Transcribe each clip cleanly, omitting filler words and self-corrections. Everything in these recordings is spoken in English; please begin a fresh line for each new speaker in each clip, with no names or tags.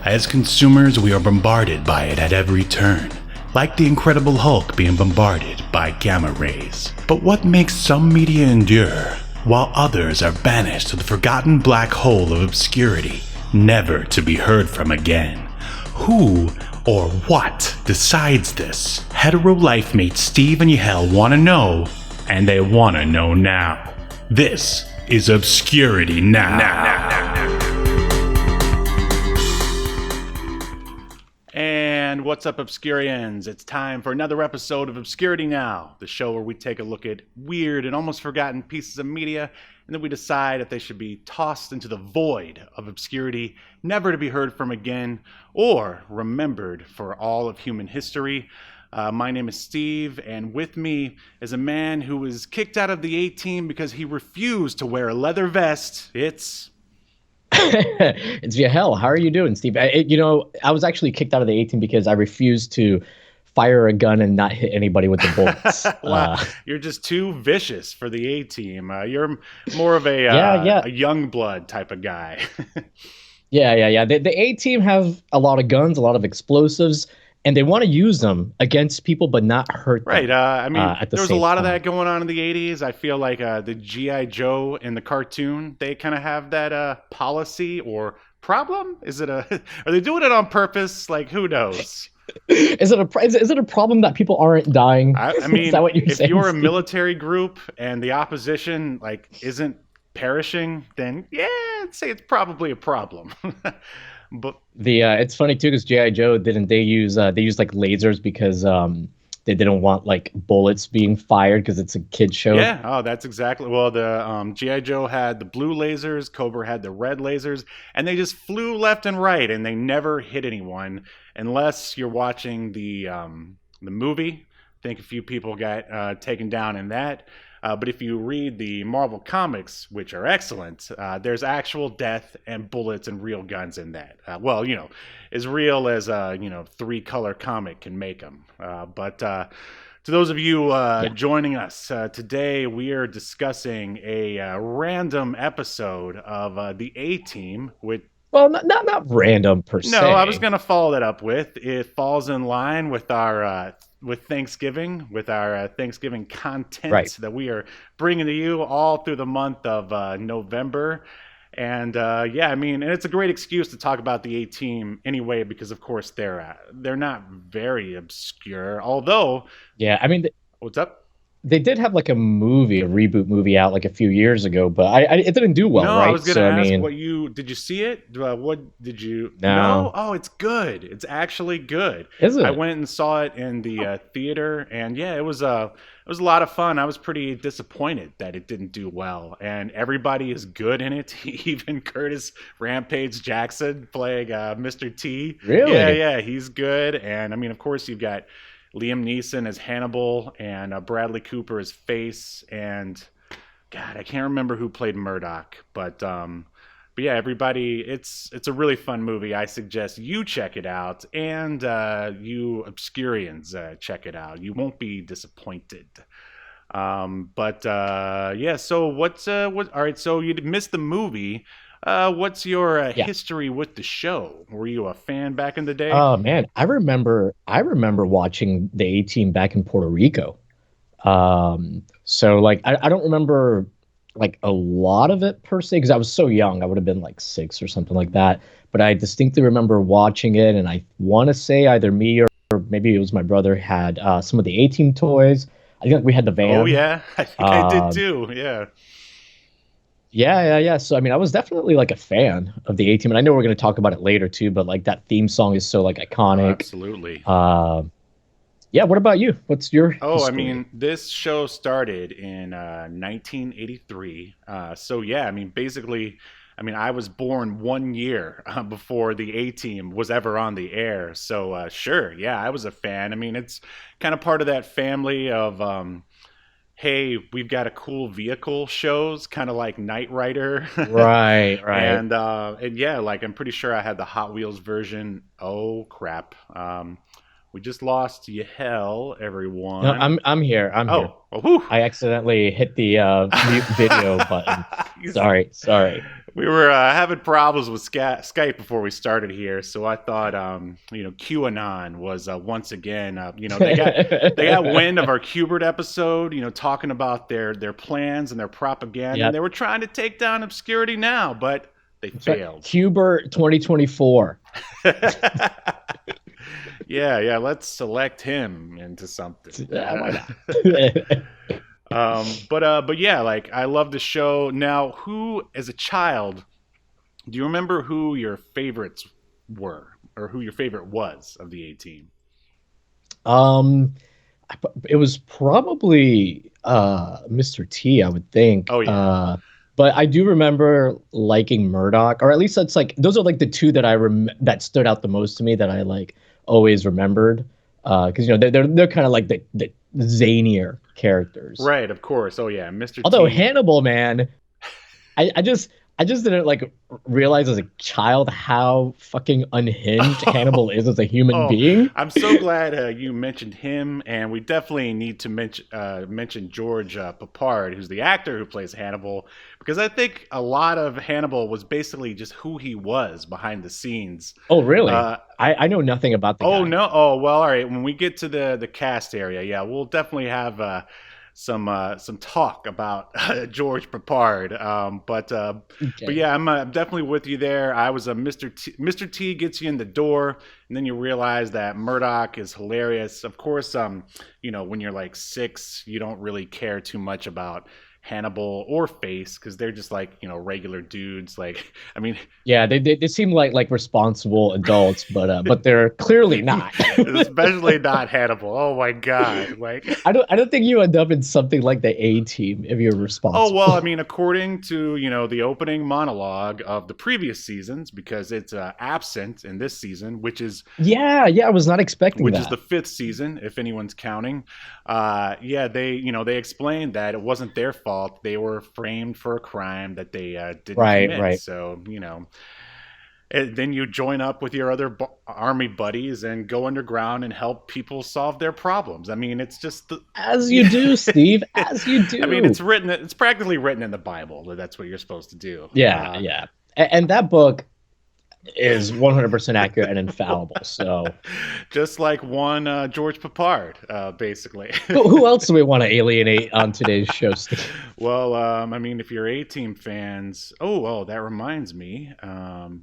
As consumers, we are bombarded by it at every turn, like the Incredible Hulk being bombarded by gamma rays. But what makes some media endure, while others are banished to the forgotten black hole of obscurity, never to be heard from again? Who or what decides this? Hetero life mates Steve and Yahel want to know, and they want to know now. This is Obscurity Now. And what's up, Obscurians? It's time for another episode of Obscurity Now, the show where we take a look at weird and almost forgotten pieces of media, and then we decide if they should be tossed into the void of obscurity, never to be heard from again, or remembered for all of human history. My name is Steve, and with me is a man who was kicked out of the A-Team because he refused to wear a leather vest. It's
Yahel. How are you doing, Steve? I was actually kicked out of the A-Team because I refused to fire a gun and not hit anybody with the bullets.
Wow, you're just too vicious for the A-Team. You're more of a young blood type of guy.
Yeah. The A-Team have a lot of guns, a lot of explosives, and they want to use them against people, but not hurt them.
Right. There was a lot of that going on in the 80s. I feel like the G.I. Joe in the cartoon, they kind of have that policy or problem. Are they doing it on purpose? Like, who knows?
Is it a problem that people aren't dying?
I mean,
is that what you're
if
saying,
you're a
Steve?
military group and the opposition isn't perishing, then yeah, I'd say it's probably a problem. But
it's funny too because G.I. Joe they used like lasers because they didn't want like bullets being fired because it's a kid show.
Yeah, oh, that's exactly. Well, the G.I. Joe had the blue lasers, Cobra had the red lasers, and they just flew left and right, and they never hit anyone unless you're watching the movie. I think a few people got taken down in that. But if you read the Marvel comics, which are excellent, there's actual death and bullets and real guns in that. As real as a 3-color comic can make them. But to those of you joining us today, we are discussing a random episode of the A-Team with.
Well, not random per se.
No, I was going to follow that up with. It falls in line with our Thanksgiving content that we are bringing to you all through the month of November. And and it's a great excuse to talk about the A-Team anyway, because of course they're not very obscure. Although, what's up?
They did have like a reboot movie out like a few years ago, but it didn't do well, right?
I was going to ask did you see it? What did you? No. Oh, it's good. It's actually good.
Is it?
I went and saw it in the theater, and it was a lot of fun. I was pretty disappointed that it didn't do well, and everybody is good in it. Even Curtis Rampage Jackson playing Mr. T.
Really?
Yeah, he's good. And I mean, of course, you've got Liam Neeson as Hannibal and Bradley Cooper as Face, and God, I can't remember who played Murdoch, but yeah, everybody, it's a really fun movie. I suggest you check it out, and you Obscurians check it out. You won't be disappointed. So all right, so you missed the movie. What's your history with the show? Were you a fan back in the day?
Oh man, I remember watching the A-Team back in Puerto Rico. So like I don't remember like a lot of it per se because I was so young. I would have been like 6 or something like that. But I distinctly remember watching it, and I want to say either me or maybe it was my brother had some of the A-Team toys. I think we had the van.
Oh yeah, I think I did too. Yeah.
Yeah. So, I mean, I was definitely like a fan of the A-Team, and I know we're going to talk about it later too, but like that theme song is so like iconic.
Oh, absolutely.
What about you? What's your history?
I mean, this show started in 1983. Basically, I was born 1 year before the A-Team was ever on the air. So, sure. Yeah, I was a fan. I mean, it's kind of part of that family of, hey, we've got a cool vehicle shows, kind of like Knight Rider.
Right.
And yeah, like I'm pretty sure I had the Hot Wheels version. Oh crap. We just lost Yahel, everyone.
No, I'm here.
Whew.
I accidentally hit the mute video button. Sorry.
We were having problems with Skype before we started here, so I thought, QAnon was once again, they got wind of our Qbert episode, talking about their plans and their propaganda, and
Yep.
they were trying to take down Obscurity Now, but they
That's right.
failed.
Hubert 2024.
Yeah, let's select him into something.
Why not?
But yeah, like I love the show. Now, who as a child, do you remember who your favorites were, or who your favorite was of the A Team?
um, it was probably Mr. T, I would think.
Oh yeah,
But I do remember liking Murdoch, or at least that's like those are like the two that that stood out the most to me that I like always remembered. Because they're kind of like the zanier characters.
right, of course. Oh yeah, Mr.
Although
T.
Hannibal, man, I just didn't like realize as a child how fucking unhinged Hannibal is as a human
Oh,
being.
I'm so glad you mentioned him, and we definitely need to mention George Papard, who's the actor who plays Hannibal, because I think a lot of Hannibal was basically just who he was behind the scenes.
Oh, really?
Uh,
I know nothing about the
oh
guy.
no! Oh well, all right. When we get to the cast area, yeah, we'll definitely have some talk about George Papard. But
Okay.
yeah, I'm definitely with you there. I was a Mr. T. Mr. T gets you in the door, and then you realize that Murdoch is hilarious. Of course, when you're like 6, you don't really care too much about Hannibal or Face because they're just like regular dudes. Like, I mean,
Yeah, they seem like responsible adults, but they're clearly not.
especially not Hannibal. Oh my god! Like,
I don't think you end up in something like the A Team if you're
oh well, I
responsible.
mean, according to the opening monologue of the previous seasons, because it's absent in this season,
Yeah, I was not expecting
which is the
that.
5th season, if anyone's counting. Yeah, they explained that it wasn't their fault. They were framed for a crime that they didn't
Right,
commit.
right.
So and then you join up with your other army buddies and go underground and help people solve their problems. I mean, it's just
As you
yeah.
do, Steve, as you
I mean,
do.
it's practically written in the Bible that that's what you're supposed to do.
Yeah. And that book is 100% accurate and infallible. So
Just like one George Papard, basically.
who else do we want to alienate on today's show, Steve?
Well, I mean, if you're A-Team fans, that reminds me,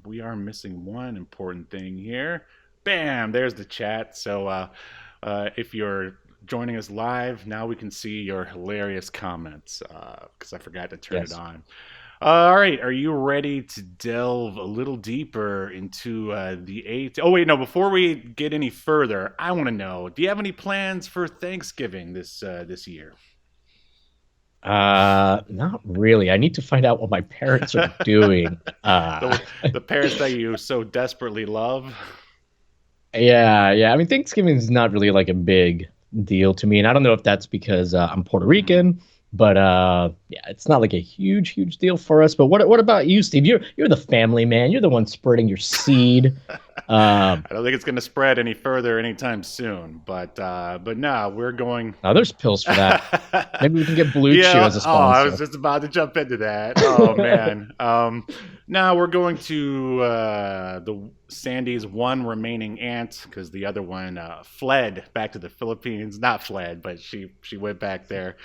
we are missing one important thing here. Bam, there's the chat. So if you're joining us live, now we can see your hilarious comments because I forgot to turn it
Yes.
on. All right, are you ready to delve a little deeper into the eight? Oh wait, no. Before we get any further, I want to know: do you have any plans for Thanksgiving this year?
Not really. I need to find out what my parents are doing.
The parents that you so desperately love.
Yeah. I mean, Thanksgiving is not really like a big deal to me, and I don't know if that's because I'm Puerto
Mhm.
Rican, but yeah, it's not like a huge deal for us. But what about you, Steve? You're the family man. You're the one spreading your seed.
I don't think it's going to spread any further anytime soon. But no, we're going.
Now there's pills for that. Maybe we can get Blue Chew
Yeah.
as a
Oh, I was
sponsor.
just about to jump into that. Oh man. Now we're going to the Sandy's one remaining aunt because the other one fled back to the Philippines. Not fled, but she went back there.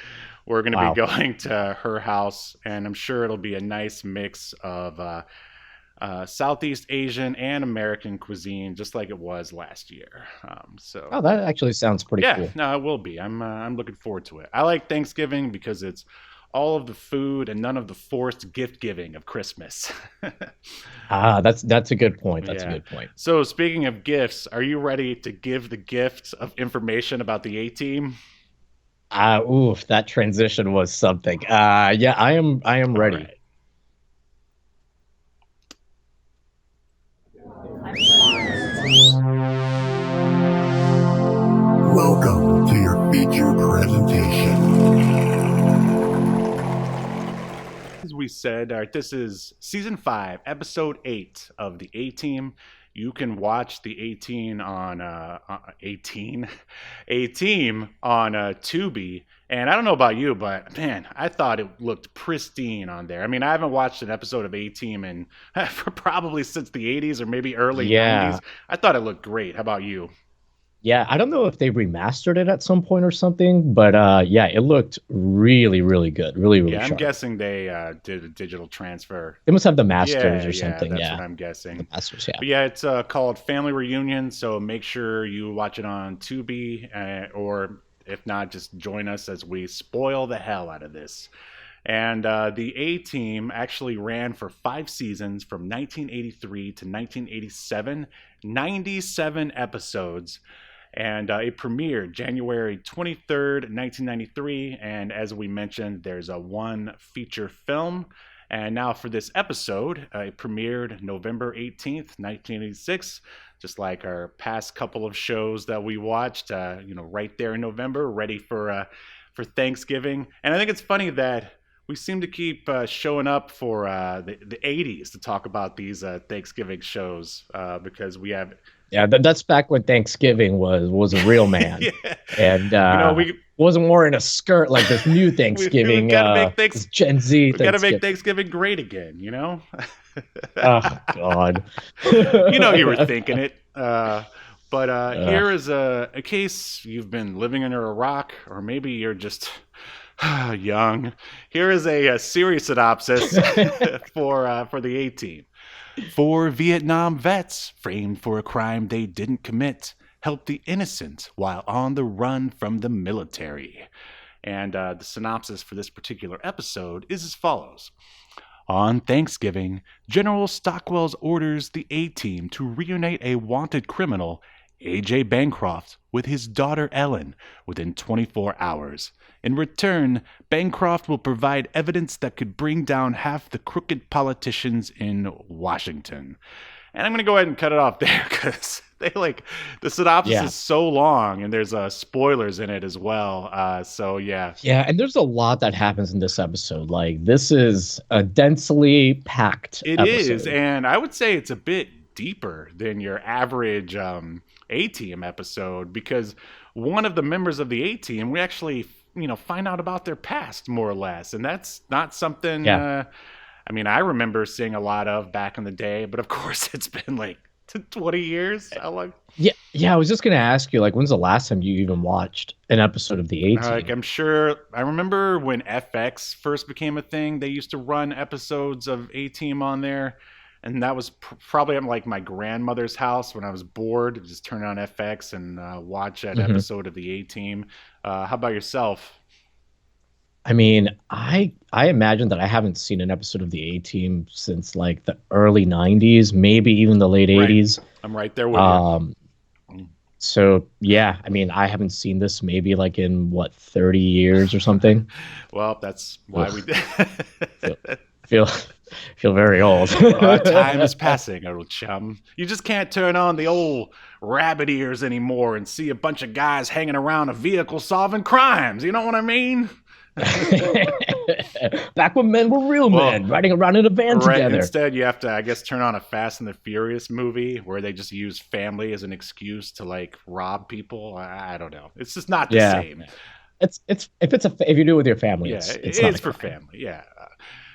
We're going to be
Wow.
going to her house, and I'm sure it'll be a nice mix of Southeast Asian and American cuisine, just like it was last year.
Oh, that actually sounds pretty
Yeah,
cool.
no, it will be. I'm looking forward to it. I like Thanksgiving because it's all of the food and none of the forced gift giving of Christmas.
That's a good point. That's a
Yeah.
good point.
So speaking of gifts, are you ready to give the gift of information about the A Team?
Oof, that transition was something. Yeah, I am
All
ready.
right.
Welcome to your feature presentation.
As we said, all right, this is season 5, episode 8 of the A Team. You can watch the 18 on 18 A Team on Tubi, And I don't know about you, but man, I thought it looked pristine on there. I mean, I haven't watched an episode of A-Team in probably since the 80s or maybe early
Yeah.
90s. I thought it looked great. How about you?
Yeah, I don't know if they remastered it at some point or something, but yeah, it looked really, really good, really, really
Yeah, I'm
sharp.
guessing they did a digital transfer.
They must have the masters
Yeah,
or
yeah,
something.
that's what
Yeah,
I'm
the
guessing.
masters. Yeah.
But yeah, it's called Family Reunion, so make sure you watch it on Tubi, or if not, just join us as we spoil the hell out of this. And the A Team actually ran for 5 seasons from 1983 to 1987, 97 episodes. And it premiered January 23rd, 1993. And as we mentioned, there's a one feature film. And now for this episode, it premiered November 18th, 1986, just like our past couple of shows that we watched, right there in November, ready for Thanksgiving. And I think it's funny that we seem to keep showing up for the 80s to talk about these Thanksgiving shows because we have
Yeah, that's back when Thanksgiving was a real man,
yeah.
and
We
wasn't wearing a skirt like this new
we
Thanksgiving,
got to make
this Gen Z
we got to make
Thanksgiving.
Thanksgiving great again.
Oh God.
You were thinking it. But
Uh,
here is a case you've been living under a rock, or maybe you're just young. Here is a series synopsis for the A Team. Four Vietnam vets framed for a crime they didn't commit help the innocent while on the run from the military. And the synopsis for this particular episode is as follows. On Thanksgiving, General Stockwell's orders the A-Team to reunite a wanted criminal, A.J. Bancroft, with his daughter Ellen within 24 hours. In return, Bancroft will provide evidence that could bring down half the crooked politicians in Washington. And I'm going to go ahead and cut it off there because the synopsis
yeah,
is so long and there's spoilers in it as well. So yeah,
yeah, and there's a lot that happens in this episode. Like this is a densely packed
it is.
episode.
And I would say it's a bit deeper than your average A-Team episode because one of the members of the A-Team, we actually find out about their past more or less, and that's not something
Yeah.
I mean, I remember seeing a lot of back in the day, but of course it's been like 20 years. How long?
Yeah, yeah. I was just gonna ask you, like, when's the last time you even watched an episode of the A
Like,
Team?
I'm sure I remember when FX first became a thing, they used to run episodes of A-Team on there. And that was probably at like my grandmother's house when I was bored, just turn on FX and watch that
Hmm.
episode of the A-Team. How about yourself?
I mean, I imagine that I haven't seen an episode of the A Team since like the early '90s, maybe even the late
Right.
'80s.
I'm right there with you.
Um, so yeah, I mean, I haven't seen this maybe like in what 30 years or something.
Well, that's why
Ugh,
we did.
feel feel feel very old.
Time is passing, old chum. You just can't turn on the old rabbit ears anymore and see a bunch of guys hanging around a vehicle solving crimes. You know what I mean?
Back when men were real
Well,
men, riding around in a van
right.
together.
Instead, you have to, I guess, turn on a Fast and the Furious movie where they just use family as an excuse to like rob people. I don't know. It's just not the
Yeah,
same.
it's if you do it with your family,
Yeah,
it's not a
it's for
crime.
family. Yeah.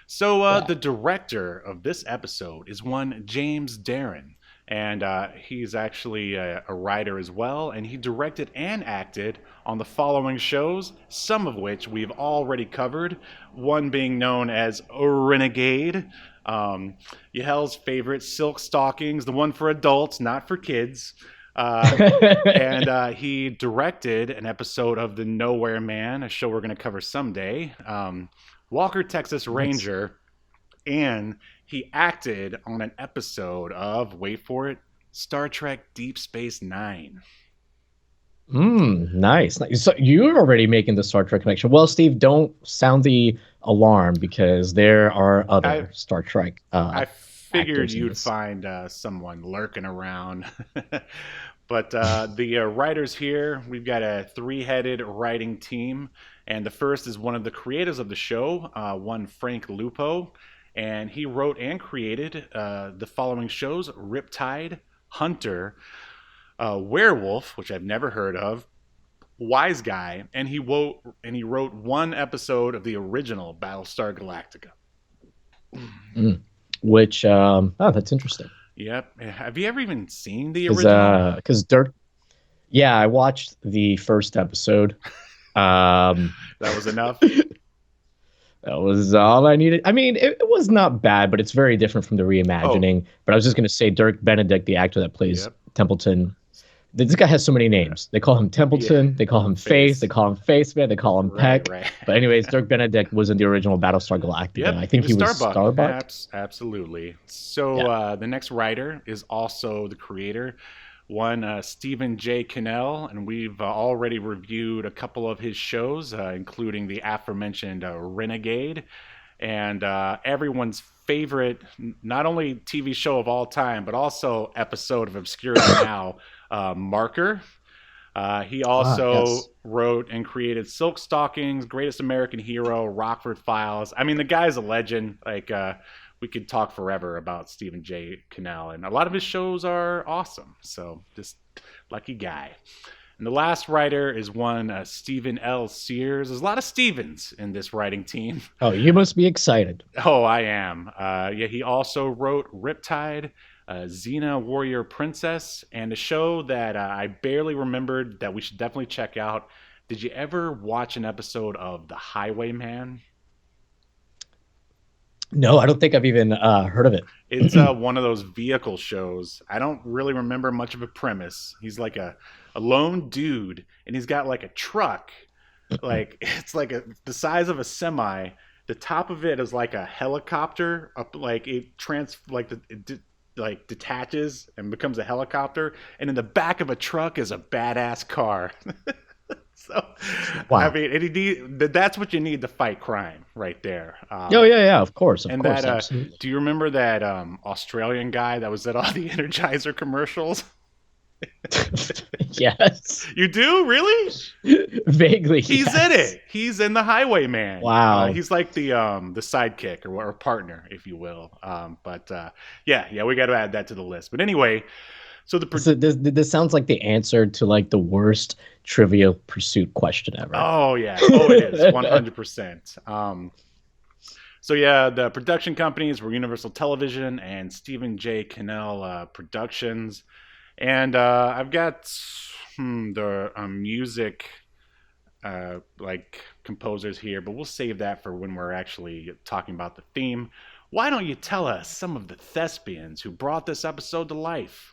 So
Yeah.
the director of this episode is one James Darren, and he's actually a writer as well, and he directed and acted on the following shows, some of which we've already covered. One being known as Renegade, Yahel's favorite, Silk Stockings, the one for adults, not for kids. And he directed an episode of The Nowhere Man, a show we're going to cover someday. Walker, Texas
Nice.
Ranger, and he acted on an episode of, wait for it, Star Trek Deep Space Nine.
Nice. So you're already making the Star Trek connection. Well, Steve, don't sound the alarm because there are other
I
Star Trek
I figured
actors in
you'd
this.
find someone lurking around. But the writers here, we've got a three-headed writing team, and the first is one of the creators of the show, one Frank Lupo, and he wrote and created the following shows: Riptide, Hunter, Werewolf, which I've never heard of, wise guy, and he wrote one episode of the original Battlestar Galactica.
Which that's interesting.
Yep. Have you ever even seen the original?
Because Dirk, yeah, I watched the first episode.
That was enough.
That was all I needed. I mean, it was not bad, but it's very different from the reimagining. But I was just going to say Dirk Benedict, the actor that plays Templeton. This guy has so many names. They call him Templeton. They call him Faith. They call him Faceman. They call him Peck.
Right.
But anyways, Dirk Benedict was in the original Battlestar Galactica.
Yep.
I think he was Starbuck.
Absolutely. So the next writer is also the creator. One, Stephen J. Cannell, and we've already reviewed a couple of his shows, including the aforementioned Renegade, and everyone's favorite, not only TV show of all time, but also episode of Obscurity Now, Marker. He also wrote and created Silk Stockings, Greatest American Hero, Rockford Files. I mean, the guy's a legend. Like, we could talk forever about Stephen J. Cannell, and a lot of his shows are awesome. So, just lucky guy. And the last writer is one Stephen L. Sears. There's a lot of Stevens in this writing team.
Oh, you must be excited.
Oh, I am. He also wrote Riptide, Xena Warrior Princess, and a show that I barely remembered that we should definitely check out. Did you ever watch an episode of The Highwayman?
No, I don't think I've even heard of it.
It's one of those vehicle shows. I don't really remember much of a premise. He's like a lone dude, and he's got like a truck. Like, it's like the size of a semi. The top of it is like a helicopter. Like it detaches and becomes a helicopter, and in the back of a truck is a badass car. So, wow. I mean, that's what you need to fight crime, right there.
Yeah, of course. Do
you remember that Australian guy that was at all the Energizer commercials?
Yes.
You do? Really?
Vaguely.
He's in it. He's in The Highwayman.
Wow.
He's like the sidekick or partner, if you will. Yeah, we got to add that to the list. But anyway, so
this sounds like the answer to like the worst Trivial Pursuit question ever.
Oh yeah. Oh, it is 100%. So yeah, the production companies were Universal Television and Stephen J. Cannell Productions. And I've got the music like composers here, but we'll save that for when we're actually talking about the theme. Why don't you tell us some of the thespians who brought this episode to life?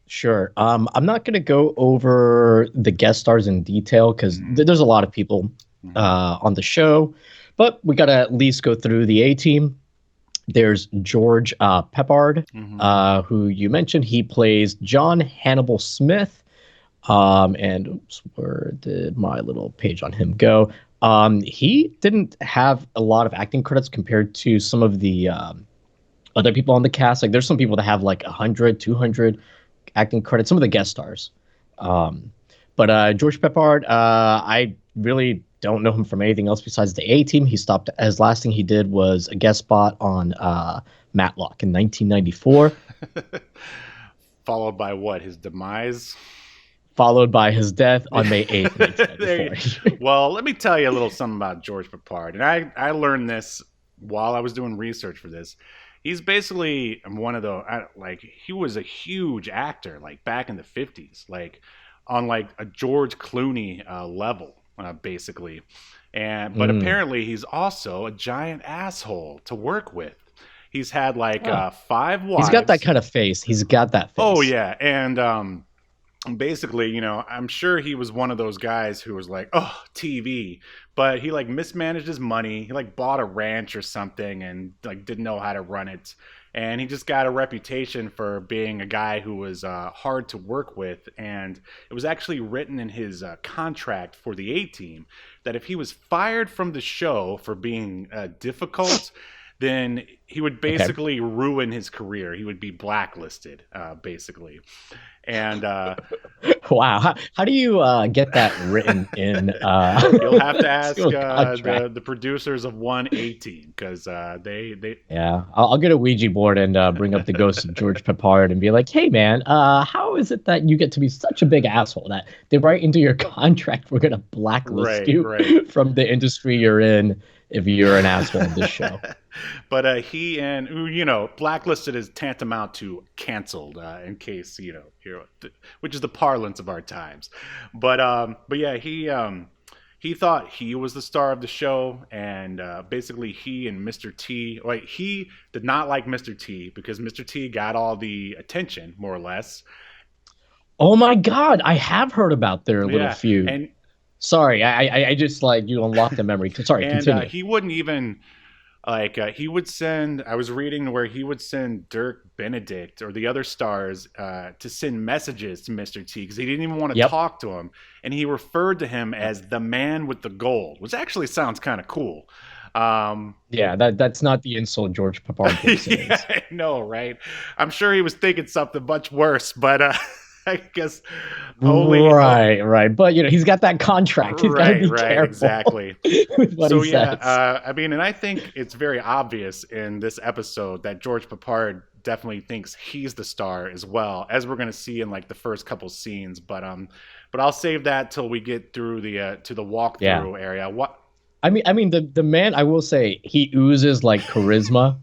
Sure. I'm not going to go over the guest stars in detail because there's a lot of people on the show, but we got to at least go through the A-team. There's George Peppard, who you mentioned. He plays John Hannibal Smith. And oops, where did my little page on him go? He didn't have a lot of acting credits compared to some of the other people on the cast. Like, there's some people that have like 100, 200 acting credits, some of the guest stars. But George Peppard, I really don't know him from anything else besides the A-team. He stopped, his last thing he did was a guest spot on Matlock in 1994.
Followed by what? His demise?
Followed by his death on May 8th, 1994.
Well, let me tell you a little something about George Peppard. And I learned this while I was doing research for this. He's basically one of the, he was a huge actor, like back in the 50s, like on like a George Clooney level. Basically, but apparently he's also a giant asshole to work with. He's had like 5 wives.
He's got that kind of face. He's got that face.
Oh yeah, and basically, I'm sure he was one of those guys who was like, oh, TV, but he like mismanaged his money. He like bought a ranch or something and like didn't know how to run it. And he just got a reputation for being a guy who was hard to work with. And it was actually written in his contract for the A-team that if he was fired from the show for being difficult, then he would basically ruin his career. He would be blacklisted, basically. And
Wow, how do you get that written in?
You'll have to ask
to a contract?
the producers of 118 because they.
Yeah, I'll get a Ouija board and bring up the ghost of George Peppard and be like, "Hey, man, how is it that you get to be such a big asshole that they write into your contract we're gonna blacklist you from the industry you're in if you're an asshole in this show?"
But he and blacklisted is tantamount to canceled, in case which is the parlance of our times. But yeah, he thought he was the star of the show, and basically he and Mr. T, like, he did not like Mr. T because Mr. T got all the attention, more or less.
Oh my God, I have heard about their little feud.
And
sorry, I just you unlocked the memory. Sorry,
and
continue.
He wouldn't even. He would send, I was reading where he would send Dirk Benedict or the other stars to send messages to Mr. T because he didn't even want to talk to him. And he referred to him as the man with the gold, which actually sounds kind of cool.
Yeah, that's not the insult George Peppard thinks it is.
I know, right? I'm sure he was thinking something much worse, but I guess only
right. But he's got that contract. He's got to be careful.
Exactly.
With what he says.
I mean, and I think it's very obvious in this episode that George Peppard definitely thinks he's the star as well, as we're going to see in like the first couple scenes. But I'll save that till we get through to the walkthrough area. What?
I mean, the man, I will say, he oozes like charisma.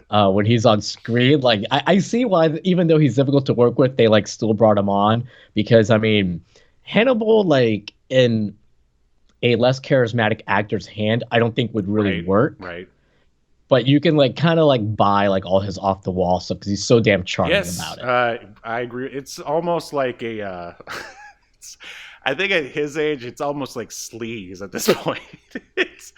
When he's on screen, like I see why, even though he's difficult to work with, they like still brought him on, because I mean, Hannibal, like in a less charismatic actor's hand, I don't think would really work.
Right.
But you can like kind of like buy like all his off the wall stuff because he's so damn charming about it.
I agree. It's almost like a. I think at his age, it's almost like sleaze at this point. It's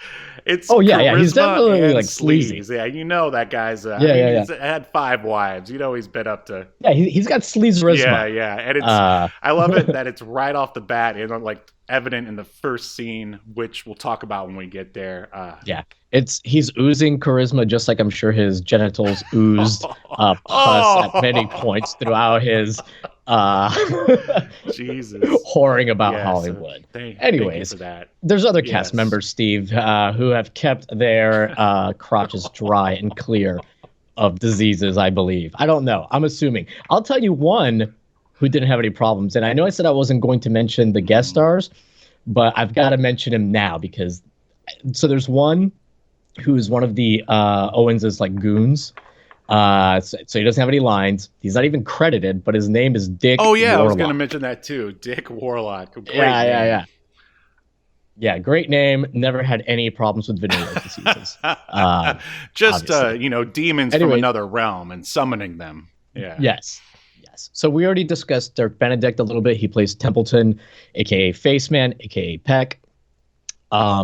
he's definitely like
sleazy.
sleazy.
Yeah, that guy's. He's had 5 wives. He's been up to.
Yeah, he's got sleazerism.
Yeah, and it's. I love it that it's right off the bat and like evident in the first scene, which we'll talk about when we get there.
He's oozing charisma, just like I'm sure his genitals oozed pus at many points throughout his
Jesus
whoring about Hollywood.
Anyways,
there's other cast members, Steve, who have kept their crotches dry and clear of diseases, I believe. I don't know. I'm assuming. I'll tell you one who didn't have any problems. And I know I said I wasn't going to mention the guest stars, but I've got to mention him now because so there's one who's one of the Owens' like goons. So he doesn't have any lines. He's not even credited, but his name is Dick.
Oh yeah,
Warlock.
I was going to mention that too. Dick Warlock. Great
name. Yeah, great name. Never had any problems with venereal diseases.
Just demons from another realm and summoning them. Yeah.
Yes. So we already discussed Dirk Benedict a little bit. He plays Templeton, aka Faceman, aka Peck.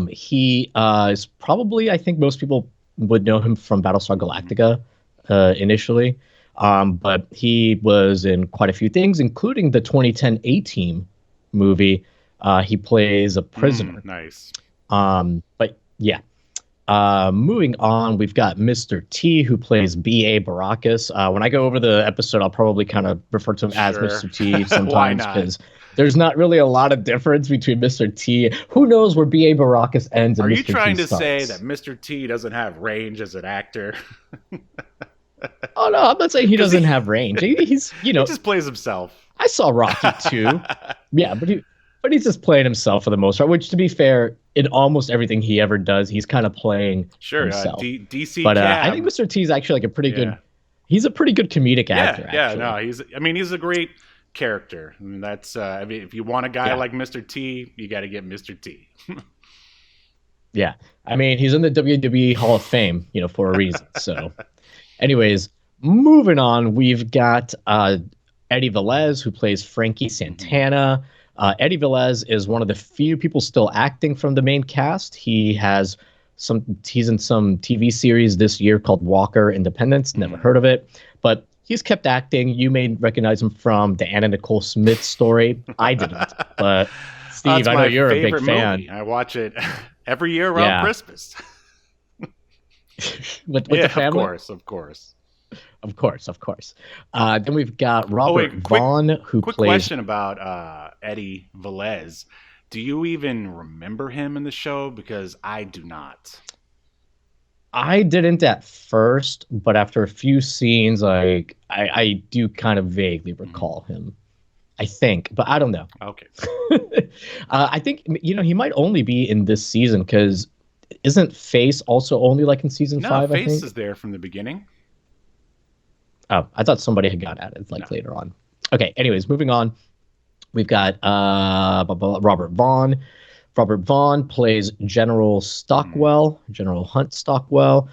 He is probably, I think most people would know him from Battlestar Galactica initially. But he was in quite a few things, including the 2010 A-Team movie. He plays a prisoner.
Nice.
But yeah. Moving on, we've got Mr. T, who plays B.A. Baracus. When I go over the episode, I'll probably kind of refer to him as Mr. T sometimes because there's not really a lot of difference between Mr. T. Who knows where B.A. Baracus ends and
Are
Mr.
you trying
T
to
starts.
say that Mr. T doesn't have range as an actor?
Oh, no, I'm not saying he doesn't have range. He's,
he just plays himself.
I saw Rocky too. Yeah, but he's just playing himself for the most part, which, to be fair, in almost everything he ever does, he's kind of playing himself.
DC
but
Cab.
I think Mr. T is actually like a pretty good. He's a pretty good comedic actor.
Yeah,
actually.
no, he's a great character. I mean, that's if you want a guy like Mr. T, you got to get Mr. T.
Yeah, I mean, he's in the WWE Hall of Fame, for a reason. So, anyways, moving on, we've got Eddie Velez, who plays Frankie Santana. Eddie Velez is one of the few people still acting from the main cast. He's in some TV series this year called Walker Independence. Never heard of it, but he's kept acting. You may recognize him from the Anna Nicole Smith story. I didn't, but Steve, I know you're a big fan.
Movie. I watch it every year around Christmas.
with the family.
Of course.
Of course. Then we've got Robert
wait,
Vaughn, who
quick
plays.
question about Eddie Velez. Do you even remember him in the show? Because I do not.
I didn't at first, but after a few scenes, like I do kind of vaguely recall him. I think, but I don't know.
Okay.
I think he might only be in this season because isn't Face also only like in season 5?
Face
I think
is there from the beginning.
Oh, I thought somebody had got added later on. Okay. Anyways, moving on. We've got Robert Vaughn. Robert Vaughn plays General Stockwell, General Hunt Stockwell.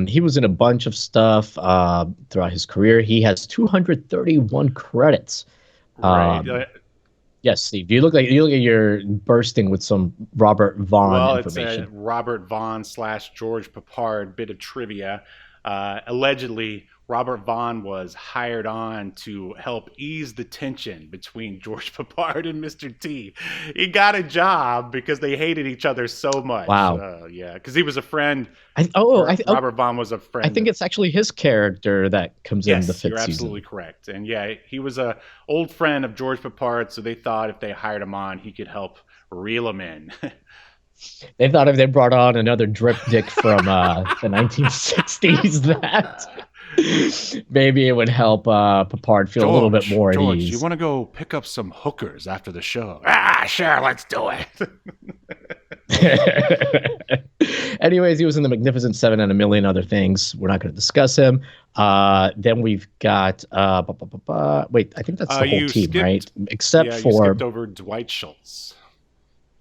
He was in a bunch of stuff throughout his career. He has 231 credits.
Right.
Yes, Steve. You look like you're bursting with some Robert Vaughn information.
It's a Robert Vaughn / George Papard bit of trivia. Allegedly, Robert Vaughn was hired on to help ease the tension between George Papard and Mr. T. He got a job because they hated each other so much.
Wow.
Yeah, because he was a friend.
Robert
Vaughn was a friend.
I think it's actually his character that comes in the 5th season.
You're absolutely correct. And yeah, he was a old friend of George Papard, so they thought if they hired him on, he could help reel him in.
They thought if they brought on another drip dick from the 1960s that maybe it would help Papard feel a little bit more at ease.
You want to go pick up some hookers after the show? Sure, let's do
it. Anyways, he was in The Magnificent Seven and a million other things. We're not going to discuss him. Then we've got wait, I think that's the whole team, right? Except
you
for
skipped over Dwight Schultz.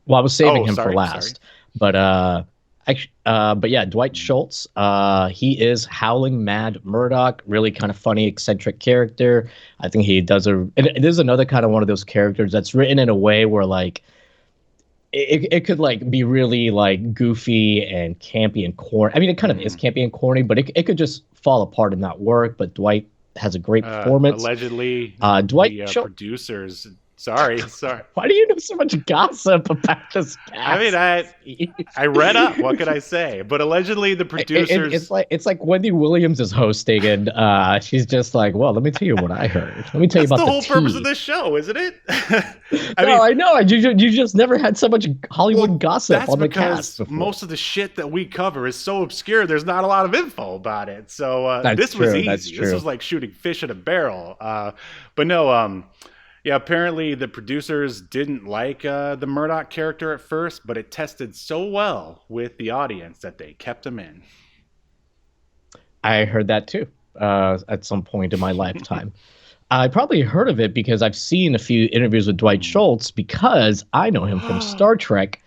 Well, I was saving him for last, but yeah, Dwight Schultz. He is Howling Mad Murdoch. Really kind of funny, eccentric character. I think he does it is another kind of one of those characters that's written in a way where like it could like be really like goofy and campy and corny. I mean, it kind of is campy and corny, but it could just fall apart and not work. But Dwight has a great performance.
Allegedly,
Dwight
producers. Sorry.
Why do you know so much gossip about this cast?
I mean, I read up. What could I say? But allegedly, the producers.
It's like Wendy Williams is hosting, and she's just like, "Well, let me tell you what I heard. Let me tell you about
the whole
tea."
purpose of this show, isn't it?
I know. You just never had so much Hollywood gossip on the cast before.
Most of the shit that we cover is so obscure. There's not a lot of info about it. So this was easy. This was like shooting fish in a barrel. But no. Yeah, apparently the producers didn't like the Murdoch character at first, but it tested so well with the audience that they kept him in.
I heard that too at some point in my lifetime. I probably heard of it because I've seen a few interviews with Dwight Schultz because I know him from Star Trek.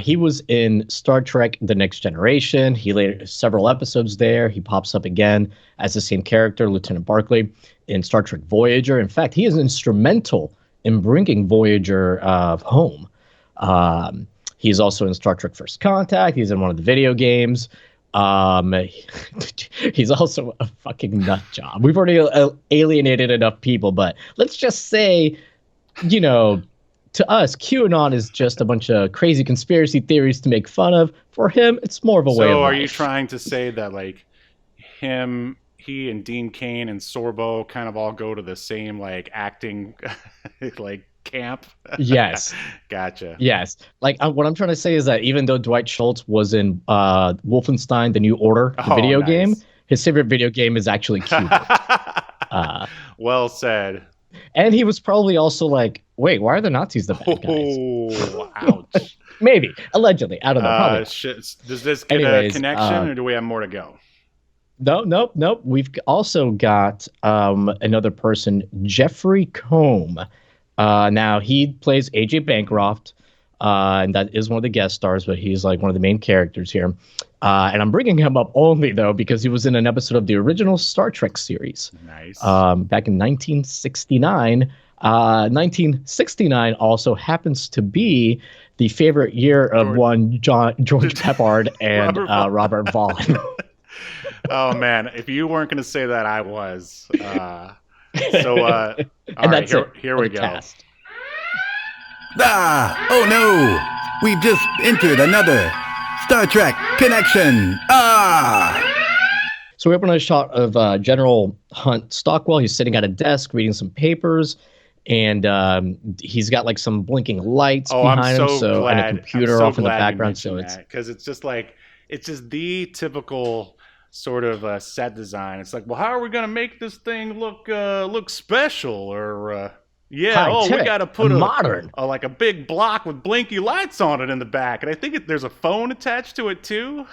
He was in Star Trek The Next Generation. He later several episodes there. He pops up again as the same character, Lieutenant Barclay, in Star Trek Voyager. In fact, he is instrumental in bringing Voyager home. He's also in Star Trek First Contact. He's in one of the video games. He's also a fucking nut job. We've already alienated enough people, but let's just say, to us, QAnon is just a bunch of crazy conspiracy theories to make fun of. For him, it's more of a way of life.
So are you trying to say that, like, he and Dean Cain and Sorbo kind of all go to the same, like, acting, like, camp?
Yes.
Gotcha.
Yes. Like, what I'm trying to say is that even though Dwight Schultz was in Wolfenstein: The New Order, the video game, his favorite video game is actually Cuba.
Well said.
And he was probably also like, wait, why are the Nazis the bad guys?
Oh, ouch.
Maybe. Allegedly. I don't know. Probably.
Does this get a connection, or do we have more to go?
Nope. We've also got another person, Jeffrey Combe. Now, he plays A.J. Bancroft, and that is one of the guest stars, but he's like one of the main characters here. And I'm bringing him up only, though, because he was in an episode of the original Star Trek series.
Nice.
Back in 1969. 1969 also happens to be the favorite year of George Peppard and Robert Vaughn.
Oh, man. If you weren't going to say that, I was. All right, here we go.
Cast.
Oh no! We've just entered another
Star Trek Connection.
So we open a shot of General Hunt Stockwell. He's sitting at a desk reading some papers, and he's got like some blinking lights behind him. So and a computer off in the background. So it's
because it's just like it's just the typical sort of set design. It's like, well, how are we gonna make this thing look special or we got to put
modern,
like a big block with blinky lights on it in the back, and I think there's a phone attached to it too.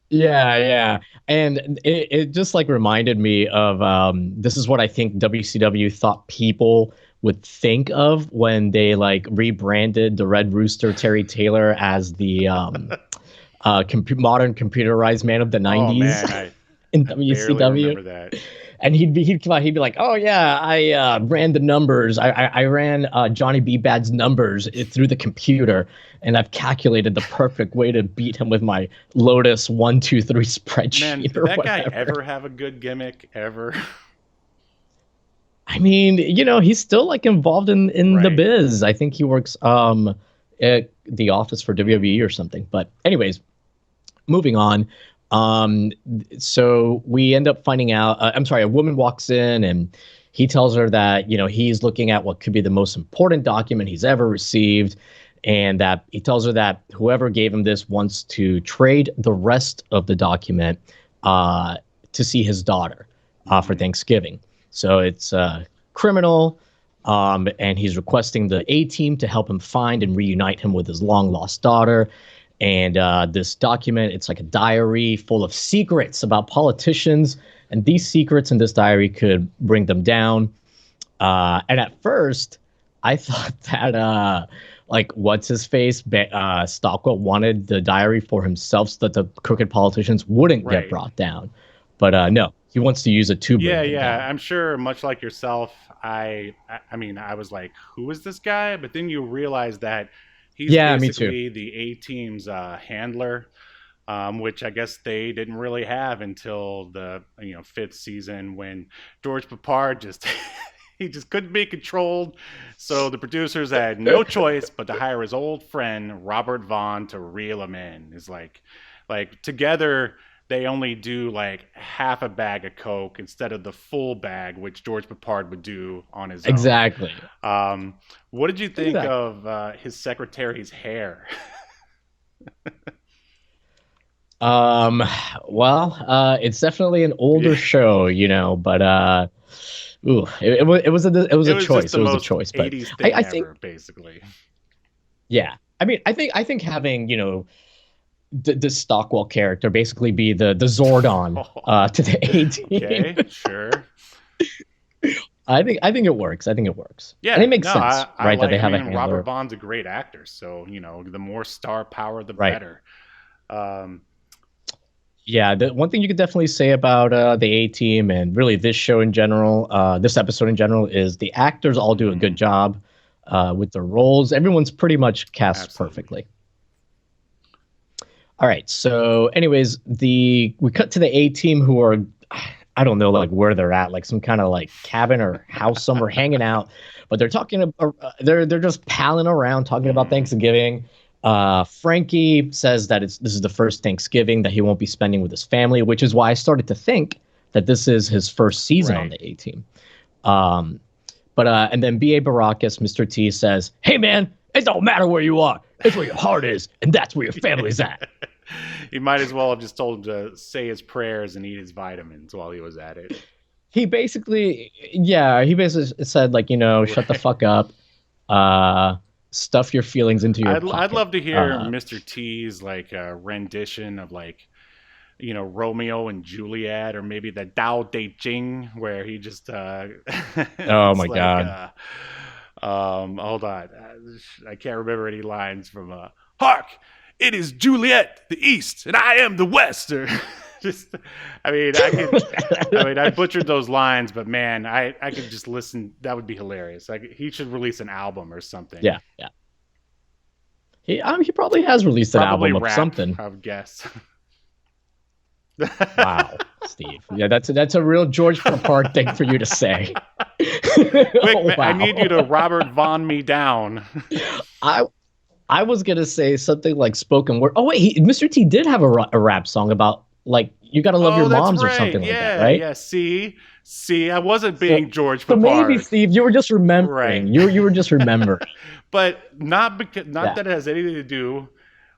Yeah. And it just like reminded me of this is what I think WCW thought people would think of when they like rebranded the Red Rooster Terry Taylor as the modern computerized man of the 90s.
Oh, man,
in WCW.
barely remember that.
And he'd come out, he'd be like, oh yeah, I ran the numbers. I ran Johnny B. Bad's numbers through the computer, and I've calculated the perfect way to beat him with my Lotus 1, 2, 3 spreadsheet.
Man, did that guy ever have a good gimmick ever?
I mean, he's still like involved in the biz. I think he works at the office for WWE or something. But anyways, moving on. So we end up finding out, a woman walks in and he tells her that, he's looking at what could be the most important document he's ever received. And that he tells her that whoever gave him this wants to trade the rest of the document, to see his daughter, for Thanksgiving. So it's criminal. And he's requesting the A-Team to help him find and reunite him with his long lost daughter. And this document, it's like a diary full of secrets about politicians. And these secrets in this diary could bring them down. And at first, I thought that, what's-his-face, Stockwell wanted the diary for himself so that the crooked politicians wouldn't get brought down. But no, he wants to use it to bring them down.
I'm sure, much like yourself, I was like, who is this guy? But then you realize that he's basically the A-Team's handler, which I guess they didn't really have until the 5th season when George Papard just he just couldn't be controlled. So the producers had no choice but to hire his old friend Robert Vaughn to reel him in. It's like together they only do like half a bag of Coke instead of the full bag, which George Papard would do on his own.
Exactly.
What did you think of his secretary's hair?
Well, it's definitely an older show, but it was a choice. It was a choice, but I think
basically.
Yeah, I mean, I think having the Stockwell character basically be the Zordon to the A-Team.
Okay, sure.
I think it works.
Yeah,
and it makes sense, right? That they have a handler.
Robert Vaughn's a great actor, so the more star power, the better.
Yeah, the one thing you could definitely say about the A-Team and really this show in general, this episode in general, is the actors all do a good job with their roles. Everyone's pretty much cast perfectly. All right, so anyways, we cut to the A-Team, who are, I don't know, like where they're at, like some kind of like cabin or house somewhere hanging out, but they're talking, they're just palling around talking about Thanksgiving. Frankie says that this is the first Thanksgiving that he won't be spending with his family, which is why I started to think that this is his first season on the A-Team. And then B.A. Baracus, Mr. T, says, "Hey man, it don't matter where you are. It's where your heart is, and that's where your family's at."
He might as well have just told him to say his prayers and eat his vitamins while he was at it.
He basically said, like, shut the fuck up. Stuff your feelings into your pocket.
I'd love to hear Mr. T's like rendition of like, Romeo and Juliet, or maybe the Dao De Jing, where he just
oh my god.
Hold on, I can't remember any lines from Hark, it is Juliet the East and I am the West, or just I butchered those lines, but man, I could just listen. That would be hilarious. He should release an album or something.
Yeah. He probably has released an album of something,
I would guess.
Wow, Steve. Yeah, that's a real George Papard thing for you to say.
Quick, wow. I need you to Robert Vaughn me down.
I I was gonna say something like spoken word. Oh wait, Mr. T did have a rap song about like you gotta love your
Oh, that's
moms or
right.
something like that,
Yeah,
right?
yeah. See, I wasn't
So
being George
so maybe
Papard.
Steve, you were just
Right.
remembering. You were just remembering.
But not
Yeah.
that it has anything to do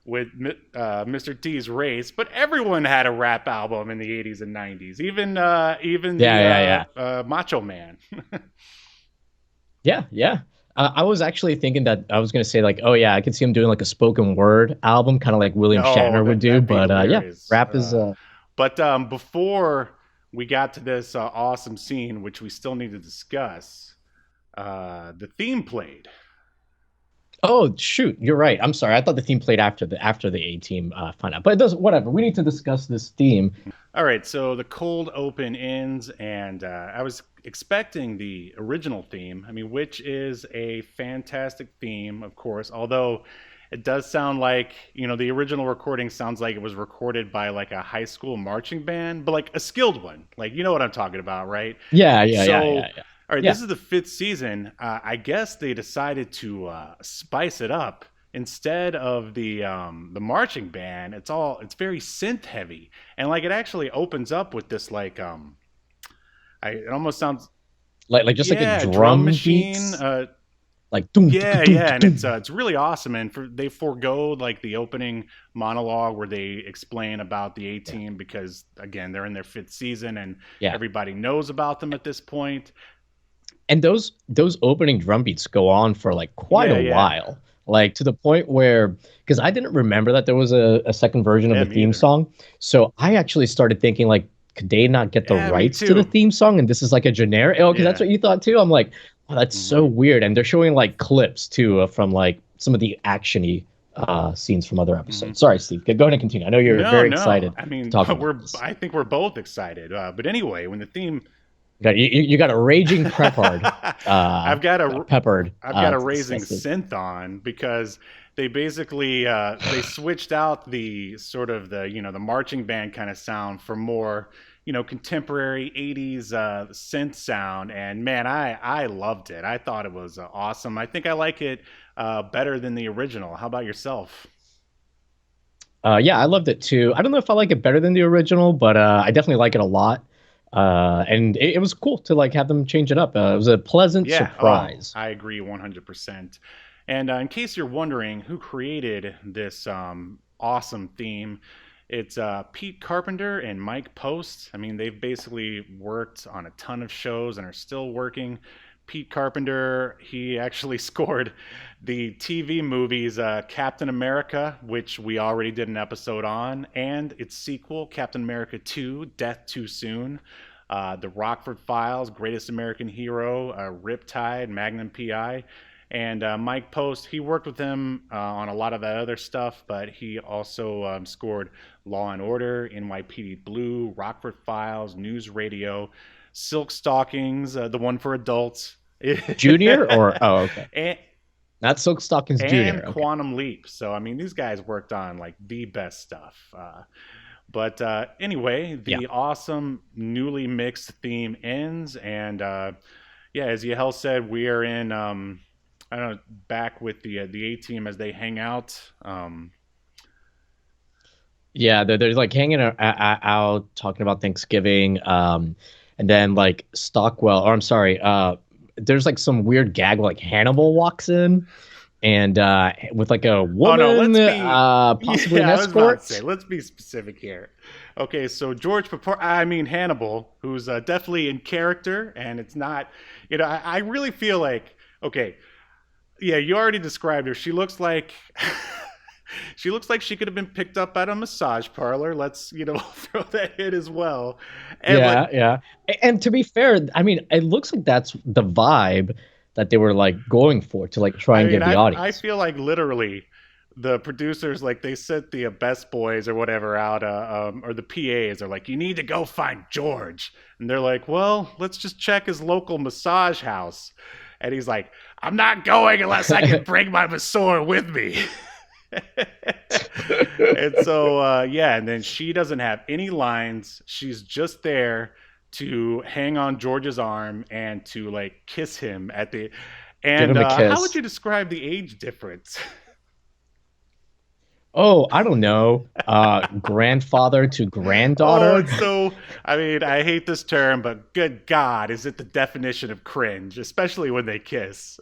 with Mr. T's race, but everyone had a rap album in the 80s and 90s, even
Yeah,
the
yeah, yeah.
Macho Man.
Yeah, yeah. I was actually thinking that I was gonna say like, oh yeah, I could see him doing like a spoken word album, kind of like William
Oh,
Shatner would do.
that'd be
But yeah,
hilarious.
rap is
But before we got to this awesome scene, which we still need to discuss, the theme played.
Oh shoot, you're right. I'm sorry. I thought the theme played after the A Team find out, but it doesn't. Whatever. We need to discuss this theme.
All right, so the cold open ends, and I was expecting the original theme. I mean, which is a fantastic theme, of course. Although it does sound like the original recording sounds like it was recorded by like a high school marching band, but like a skilled one. Like you know what I'm talking about, right?
Yeah, yeah, yeah,
So,
yeah, yeah.
all right,
Yeah.
this is the 5th season. I guess they decided to spice it up. Instead of the marching band, it's very synth heavy, and like it actually opens up with this like it almost sounds
Like just like a
drum
drum
machine.
beats, like doom,
Yeah,
doom,
yeah, and
doom.
it's really awesome. And they forego like the opening monologue where they explain about the A Team because again they're in their 5th season and
Yeah.
everybody knows about them at this point.
And those opening drum beats go on for like quite
Yeah,
a
yeah.
while, like to the point where because I didn't remember that there was a second version of
Yeah,
the
me
theme
either.
song, so I actually started thinking like, could they not get the
Yeah, me
rights to the
too.
theme song, and this is like a generic? Oh, because that's
Yeah.
what you thought too. I'm like, oh, that's so
Mhm.
weird, and they're showing like clips too from like some of the actiony scenes from other episodes. Sorry, Steve. Go ahead and continue. I know you're
No,
very
no.
excited
I
to
mean,
talk about this.
I think we're both excited. But anyway, when the theme,
You got a raging peppered,
I've got a
to
raising
discuss this.
synth on because they basically they switched out the sort of the marching band kind of sound for more contemporary 80s synth sound, and man, I loved it. I thought it was awesome. I think I like it better than the original. How about yourself?
Yeah, I loved it too. I don't know if I like it better than the original, but I definitely like it a lot. And it was cool to like have them change it up. It was a pleasant
Yeah.
surprise.
I agree 100%. And in case you're wondering who created this awesome theme, it's Pete Carpenter and Mike Post. I mean, they've basically worked on a ton of shows and are still working. Pete Carpenter, he actually scored the TV movies Captain America, which we already did an episode on, and its sequel, Captain America 2, Death Too Soon, The Rockford Files, Greatest American Hero, Riptide, Magnum PI. And Mike Post, he worked with him on a lot of that other stuff, but he also scored Law and Order, NYPD Blue, Rockford Files, News Radio, Silk Stockings, the one for adults.
Junior or oh, okay,
and,
not Silk Stockings Junior.
and
Okay.
Quantum Leap. So, I mean, these guys worked on like the best stuff. But anyway, the
Yeah.
awesome newly mixed theme ends. And yeah, as Yahel said, we are in, I don't know, back with the A Team as they hang out.
Yeah, they're like hanging out talking about Thanksgiving. And then like Stockwell, or I'm sorry, there's like some weird gag where, like Hannibal walks in and with like a woman,
Oh no, let's be
possibly
yeah,
an
I was about
escort.
to say, let's be specific here. Okay, so Hannibal, who's definitely in character, and it's not, I really feel like, okay, yeah, you already described her. She looks like she could have been picked up at a massage parlor. Let's throw that in as well. And
Yeah, yeah. And to be fair, I mean, it looks like that's the vibe that they were like going for to like try
I
and
mean,
give the
I
audience.
feel like literally the producers, like they sent the best boys or whatever out, or the PAs are like, you need to go find George, and they're like, well, let's just check his local massage house, and he's like, I'm not going unless I can bring my masseur with me. And so yeah, and then she doesn't have any lines. She's just there to hang on George's arm and to like kiss him at the
Give
and
him a
how would
kiss.
you describe the age difference?
Oh, I don't know. Grandfather to
Oh,
granddaughter.
it's so. I mean, I hate this term, but good God, is it the definition of cringe, especially when they kiss?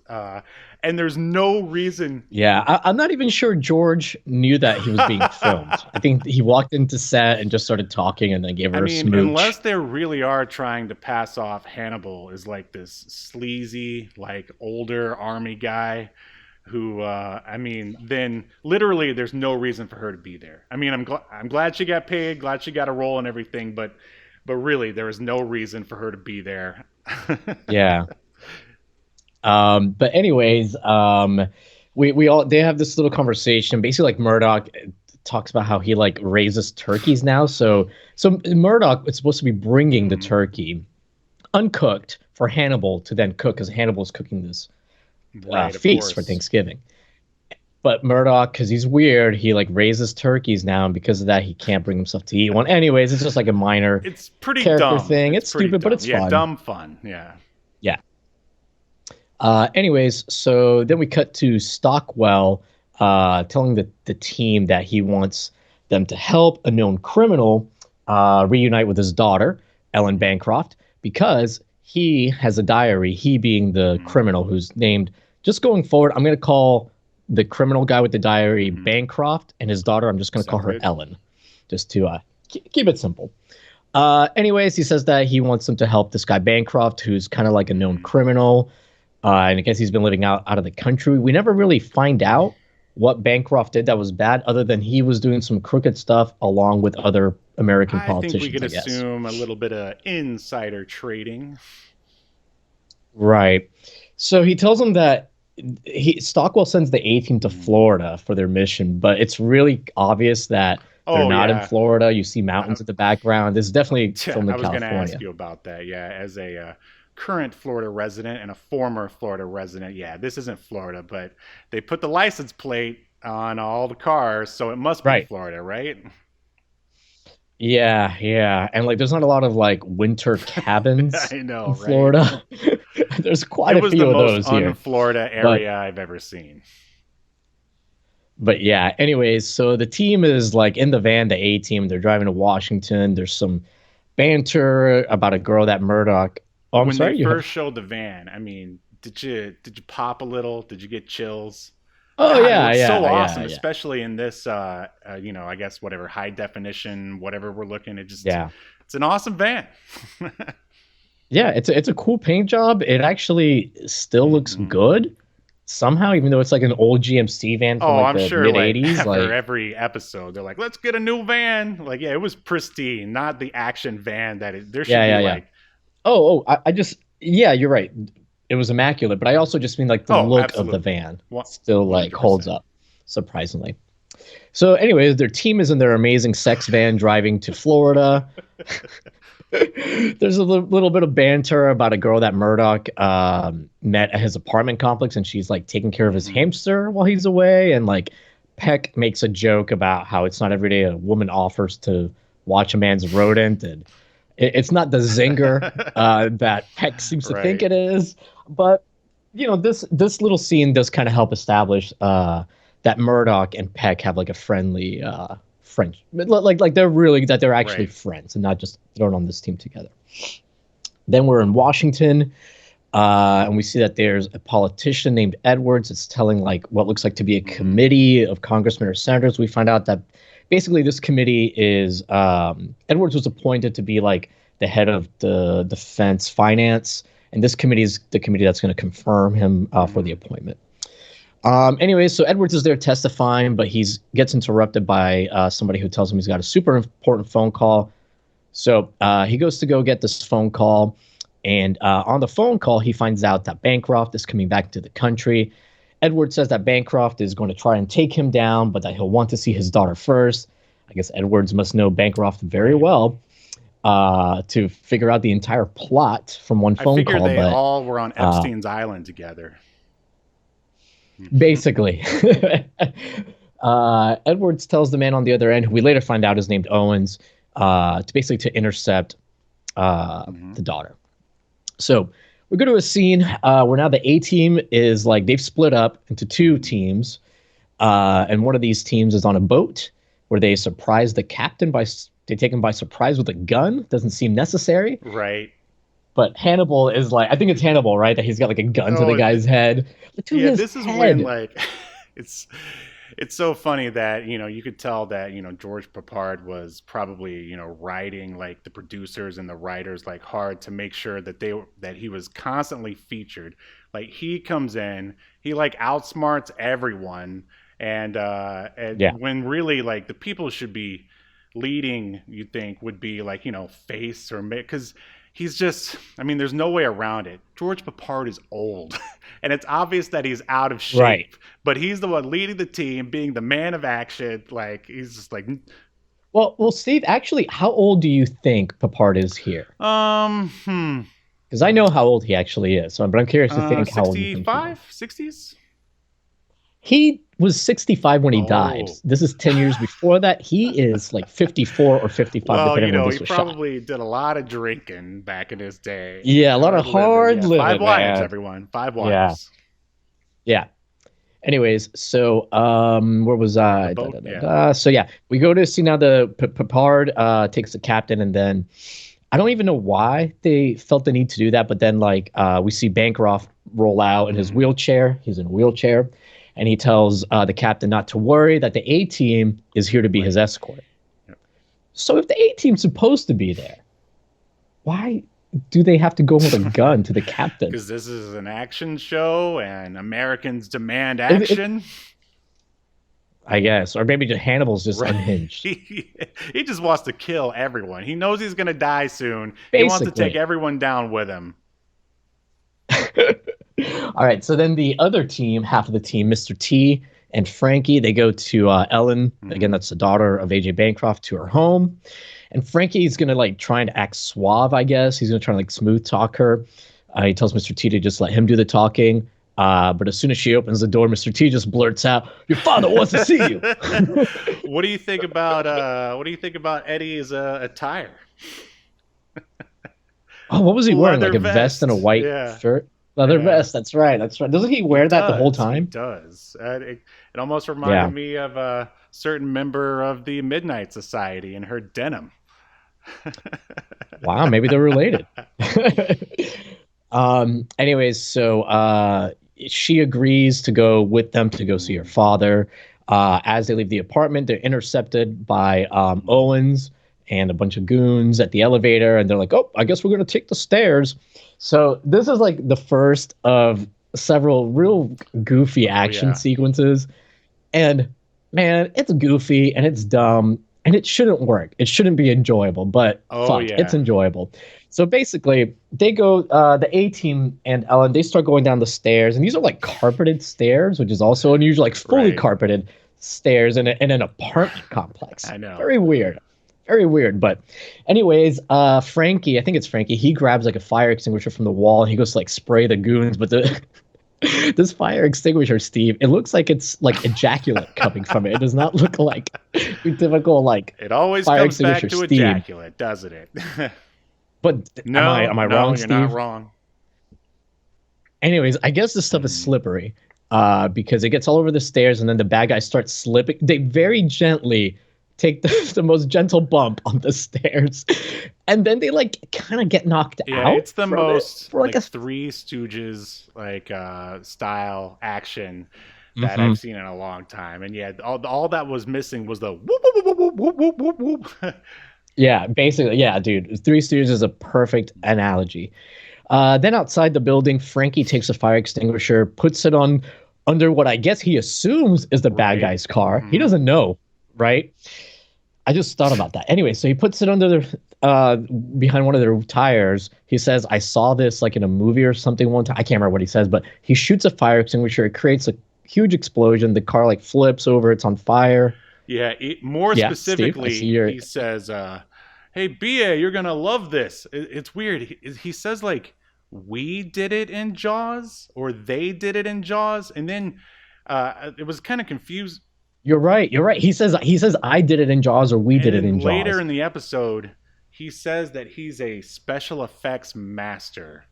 And there's no reason.
Yeah, I'm not even sure George knew that he was being filmed. I think he walked into set and just started talking and then gave
I
her a
mean, unless
smooch.
they really are trying to pass off Hannibal as like this sleazy, like older army guy who, I mean, then literally there's no reason for her to be there. I mean, I'm glad she got paid, glad she got a role and everything, but really there is no reason for her to be there.
Yeah. But anyways, we all they have this little conversation. Basically, like Murdoch talks about how he like raises turkeys now. So Murdoch is supposed to be bringing the turkey uncooked for Hannibal to then cook because Hannibal's cooking this
Right, of
feast for
course.
Thanksgiving. But Murdoch, because he's weird, he like raises turkeys now, and because of that, he can't bring himself to eat one. Anyways, it's just like a minor
It's pretty
character
dumb.
thing.
It's
It's
pretty
stupid, but
dumb.
it's
Yeah,
fun.
dumb fun. Yeah.
Yeah. Anyways, so then we cut to Stockwell telling the team that he wants them to help a known criminal reunite with his daughter, Ellen Bancroft, because he has a diary, he being the criminal who's named. Just going forward, I'm going to call the criminal guy with the diary Bancroft, and his daughter, I'm just going to call
Sounds
her
good.
Ellen, just to keep it simple. Anyways, he says that he wants them to help this guy Bancroft, who's kind of like a known criminal. And I guess he's been living out of the country. We never really find out what Bancroft did that was bad, other than he was doing some crooked stuff along with other American
I think we
politicians,
can
I guess.
assume a little bit of insider trading.
Right. So he tells them that Stockwell sends the A team to Florida for their mission, but it's really obvious that they're
Oh
not in
yeah,
Florida. You see mountains in the background. This is definitely
yeah.
filmed
I
in
was going to ask
California.
you about that. Yeah, as a current Florida resident and a former Florida resident. Yeah, this isn't Florida, but they put the license plate on all the cars, so it must be
Right.
Florida, right?
Yeah, yeah. And like there's not a lot of like winter cabins
I know,
in
right?
Florida. There's quite
It
a
was the
few of
most
those here.
un-Florida
But
area I've ever seen.
but yeah, anyways, so the team is like in the van, the A team, they're driving to Washington. There's some banter about a girl that Murdoch. Oh, I'm
When they
sorry, you
first
have.
showed the van, I mean, did you pop a little? Did you get chills?
Oh
God, it
yeah,
looks so
yeah,
awesome,
yeah, yeah.
especially in this, I guess whatever high definition, whatever we're looking at. Just,
Yeah.
it's an awesome van.
Yeah, it's a cool paint job. It actually still looks
Mhm.
good somehow, even though it's like an old GMC van from
Oh,
like
I'm
the
sure.
mid
Like
'80s.
after
Like,
every episode, they're like, "Let's get a new van." Like, yeah, it was pristine, not the action van that it, there should
yeah,
be.
yeah, yeah.
Like,
I just, yeah, you're right. It was immaculate, but I also just mean like the
oh,
look of the
absolutely,
van
one
still like
hundred
holds
percent.
up, surprisingly. So, anyways, their team is in their amazing sex van driving to Florida. There's a little bit of banter about a girl that Murdoch met at his apartment complex, and she's like taking care of his hamster while he's away. And like Peck makes a joke about how it's not every day a woman offers to watch a man's rodent, and it's not the zinger that Peck seems to think
Right.
it is. But you know, this little scene does kind of help establish that Murdoch and Peck have like a friendly friends, like they're really that they're actually
Right.
friends and not just thrown on this team together. Then we're in Washington, and we see that there's a politician named Edwards. It's telling like what looks like to be a committee of congressmen or senators. We find out that basically this committee is Edwards was appointed to be like the head of the defense finance, and this committee is the committee that's going to confirm him for the appointment. Anyways, so Edwards is there testifying, but he's gets interrupted by somebody who tells him he's got a super important phone call. So he goes to go get this phone call, and on the phone call, he finds out that Bancroft is coming back to the country. Edwards says that Bancroft is going to try and take him down, but that he'll want to see his daughter first. I guess Edwards must know Bancroft very well to figure out the entire plot from one
I
phone
figure
call.
they
But
all were on Epstein's island together.
basically, Edwards tells the man on the other end, who we later find out is named Owens, to intercept the daughter. So we go to a scene where now the A team is like they've split up into two teams. And one of these teams is on a boat where they surprise the captain they take him by surprise with a gun. Doesn't seem necessary.
Right.
But Hannibal is like, I think it's Hannibal, right? That he's got like a gun to the
Oh,
guy's head. To
yeah,
his
this is
head.
when like it's it's so funny that you could tell that George Papard was probably writing like the producers and the writers like hard to make sure that he was constantly featured. Like he comes in, he like outsmarts everyone, and
Yeah.
when really like the people should be leading, you think would be like Face or because he's just, I mean, there's no way around it. George Papard is old, and it's obvious that he's out of shape.
Right.
But he's the one leading the team, being the man of action. Like he's just like,
Well, Steve. Actually, how old do you think Papard is here? Because I know how old he actually is. But I'm curious to think how old you think
65, 60s.
He was 65 when he died. This is 10 years before that. He is like 54 or 55.
Well,
depending on when
he
this was
probably did a lot of drinking back in his day.
Yeah, a lot of hard living.
5 wives,
man.
everyone. 5 wives.
Yeah. Anyways, so where was I?
Boat,
So yeah, we go to see now the Papard takes the captain, and then I don't even know why they felt the need to do that, but then like we see Bancroft roll out in his wheelchair. He's in a wheelchair. And he tells the captain not to worry, that the A-team is here to be his escort.
Yep.
So if the A-team's supposed to be there, why do they have to go with a gun to the captain?
Because this is an action show and Americans demand action.
I guess. Or maybe Hannibal's just unhinged.
He just wants to kill everyone. He knows he's going to die soon.
Basically.
He wants to take everyone down with him.
All right, so then the other team, half of the team, Mr. T and Frankie, they go to Ellen. Again, that's the daughter of AJ Bancroft, to her home. And Frankie's going to like try to act suave, I guess. He's going to try to like smooth talk her. He tells Mr. T to just let him do the talking. But as soon as she opens the door, Mr. T just blurts out, "Your father wants to see you."
What do you think about Eddie's attire?
Oh, what was he wearing?
Leather
Like a vest and a white shirt? Leather vest. That's right. Doesn't he wear that the whole time?
He does. It almost reminded me of a certain member of the Midnight Society in her denim.
Wow, maybe they're related. Anyways, so she agrees to go with them to go see her father. As they leave the apartment, they're intercepted by Owens and a bunch of goons at the elevator, and they're like, "Oh, I guess we're gonna take the stairs." So this is like the first of several real goofy action sequences. And man, it's goofy and it's dumb and it shouldn't work. It shouldn't be enjoyable, but it's enjoyable. So basically, they go, the A-team and Ellen, they start going down the stairs, and these are like carpeted stairs, which is also unusual, like fully carpeted stairs in an apartment complex.
I know.
Very weird. Very weird. But anyways, Frankie, I think it's Frankie, he grabs like a fire extinguisher from the wall and he goes to like spray the goons. But this fire extinguisher, Steve, it looks like it's like ejaculate coming from it. It does not look like your typical like
it always
fire
comes back
extinguisher
to
steam.
Ejaculate, doesn't it?
But
no,
am I wrong,
you're
Steve?
not wrong.
Anyways, I guess this stuff is slippery because it gets all over the stairs and then the bad guys start slipping. They very gently take the most gentle bump on the stairs, and then they like kind of get knocked out.
Yeah, it's the most
for
like Three Stooges like style action that I've seen in a long time. And yeah, all that was missing was the whoop whoop whoop whoop whoop whoop whoop.
Yeah, basically, yeah, dude. Three Stooges is a perfect analogy. Then outside the building, Frankie takes a fire extinguisher, puts it on under what I guess he assumes is the bad guy's car. He doesn't know, right? I just thought about that. Anyway, so he puts it under behind one of their tires. He says, "I saw this like in a movie or something one time." I can't remember what he says, but he shoots a fire extinguisher. It creates a huge explosion. The car like flips over. It's on fire.
Yeah, more specifically, Steve, he says, "Hey, BA, you're going to love this." It's weird. He says, like, we did it in Jaws, or they did it in Jaws, and then it was kind of confused.
You're right. He says, I did it in Jaws, or we did it in Jaws.
Later in the episode, he says that he's a special effects master.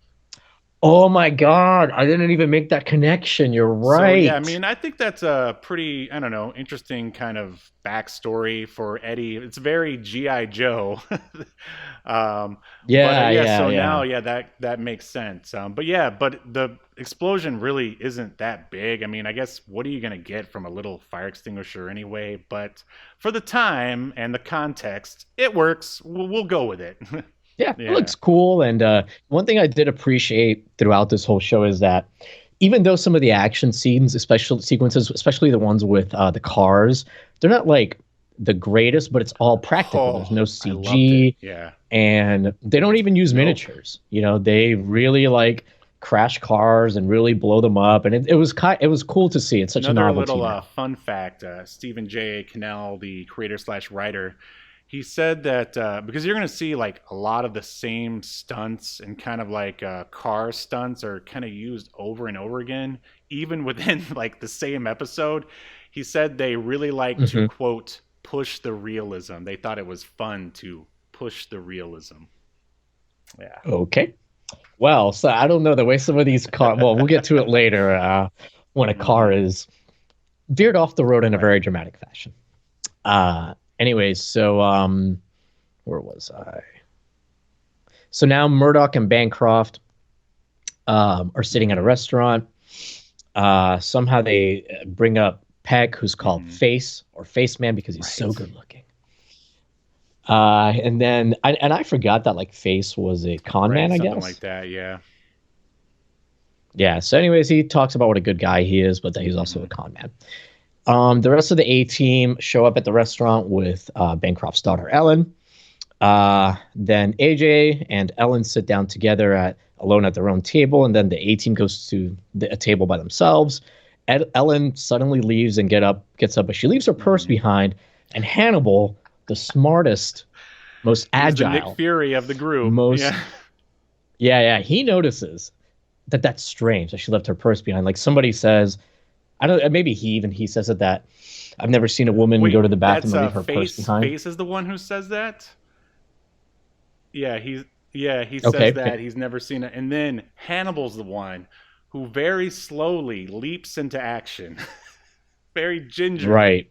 Oh my God, I didn't even make that connection. You're
So yeah, I
right.
mean, I think that's a pretty, I don't know, interesting kind of backstory for Eddie. It's very GI Joe. But
Yeah,
yeah,
yeah,
so now
yeah.
yeah, that makes sense. But yeah, but the explosion really isn't that big. I mean, I guess what are you gonna get from a little fire extinguisher anyway? But for the time and the context, it works. We'll go with it.
Yeah, it
Yeah.
looks cool. And one thing I did appreciate throughout this whole show is that even though some of the action scenes, especially sequences, especially the ones with the cars, they're not like the greatest, but it's all practical. There's
Oh,
no
I loved it.
CG,
Yeah.
and they don't even use
Nope.
miniatures. They really like crash cars and really blow them up, and it was cool to see. It's such a
Another
novelty
little
now.
fun fact: Stephen J. Cannell, the creator slash writer, he said that because you're going to see like a lot of the same stunts and kind of like car stunts are kind of used over and over again, even within like the same episode. He said they really like to
Hmm.
quote push the realism. They thought it was fun to push the realism. Yeah.
Okay. Well, so I don't know the way some of these car. Well, we'll get to it later. When a car
Hmm.
is veered off the road in a
Right.
very dramatic fashion. Anyways, so where was I? So now Murdoch and Bancroft are sitting at a
Hmm.
restaurant. Somehow they bring up Peck, who's called
Hmm.
Face or Face Man because he's so
Right.
good looking. And then I forgot that like Face was a con
Right.
man, I
Something like
guess.
that. Yeah.
Yeah. So, anyways, he talks about what a good guy he is, but that he's also a
Hmm.
con man. The rest of the A team show up at the restaurant with Bancroft's daughter Ellen. Then AJ and Ellen sit down together alone at their own table, and then the A team goes to a table by themselves. Ellen suddenly leaves and gets up, but she leaves her purse
Hmm.
behind. And Hannibal, the smartest, most
He's the Nick
agile,
Fury of the group.
most
Yeah.
yeah, he notices that that's strange that she left her purse behind. Like somebody says, I don't. Maybe he says it that I've never seen a woman go to the
Wait,
bathroom
that's
and leave her purse
Face.
behind.
Face is the one who says that. Yeah, he says
Okay,
that he's never seen it, and then Hannibal's the one who very slowly leaps into action, very gingerly.
right.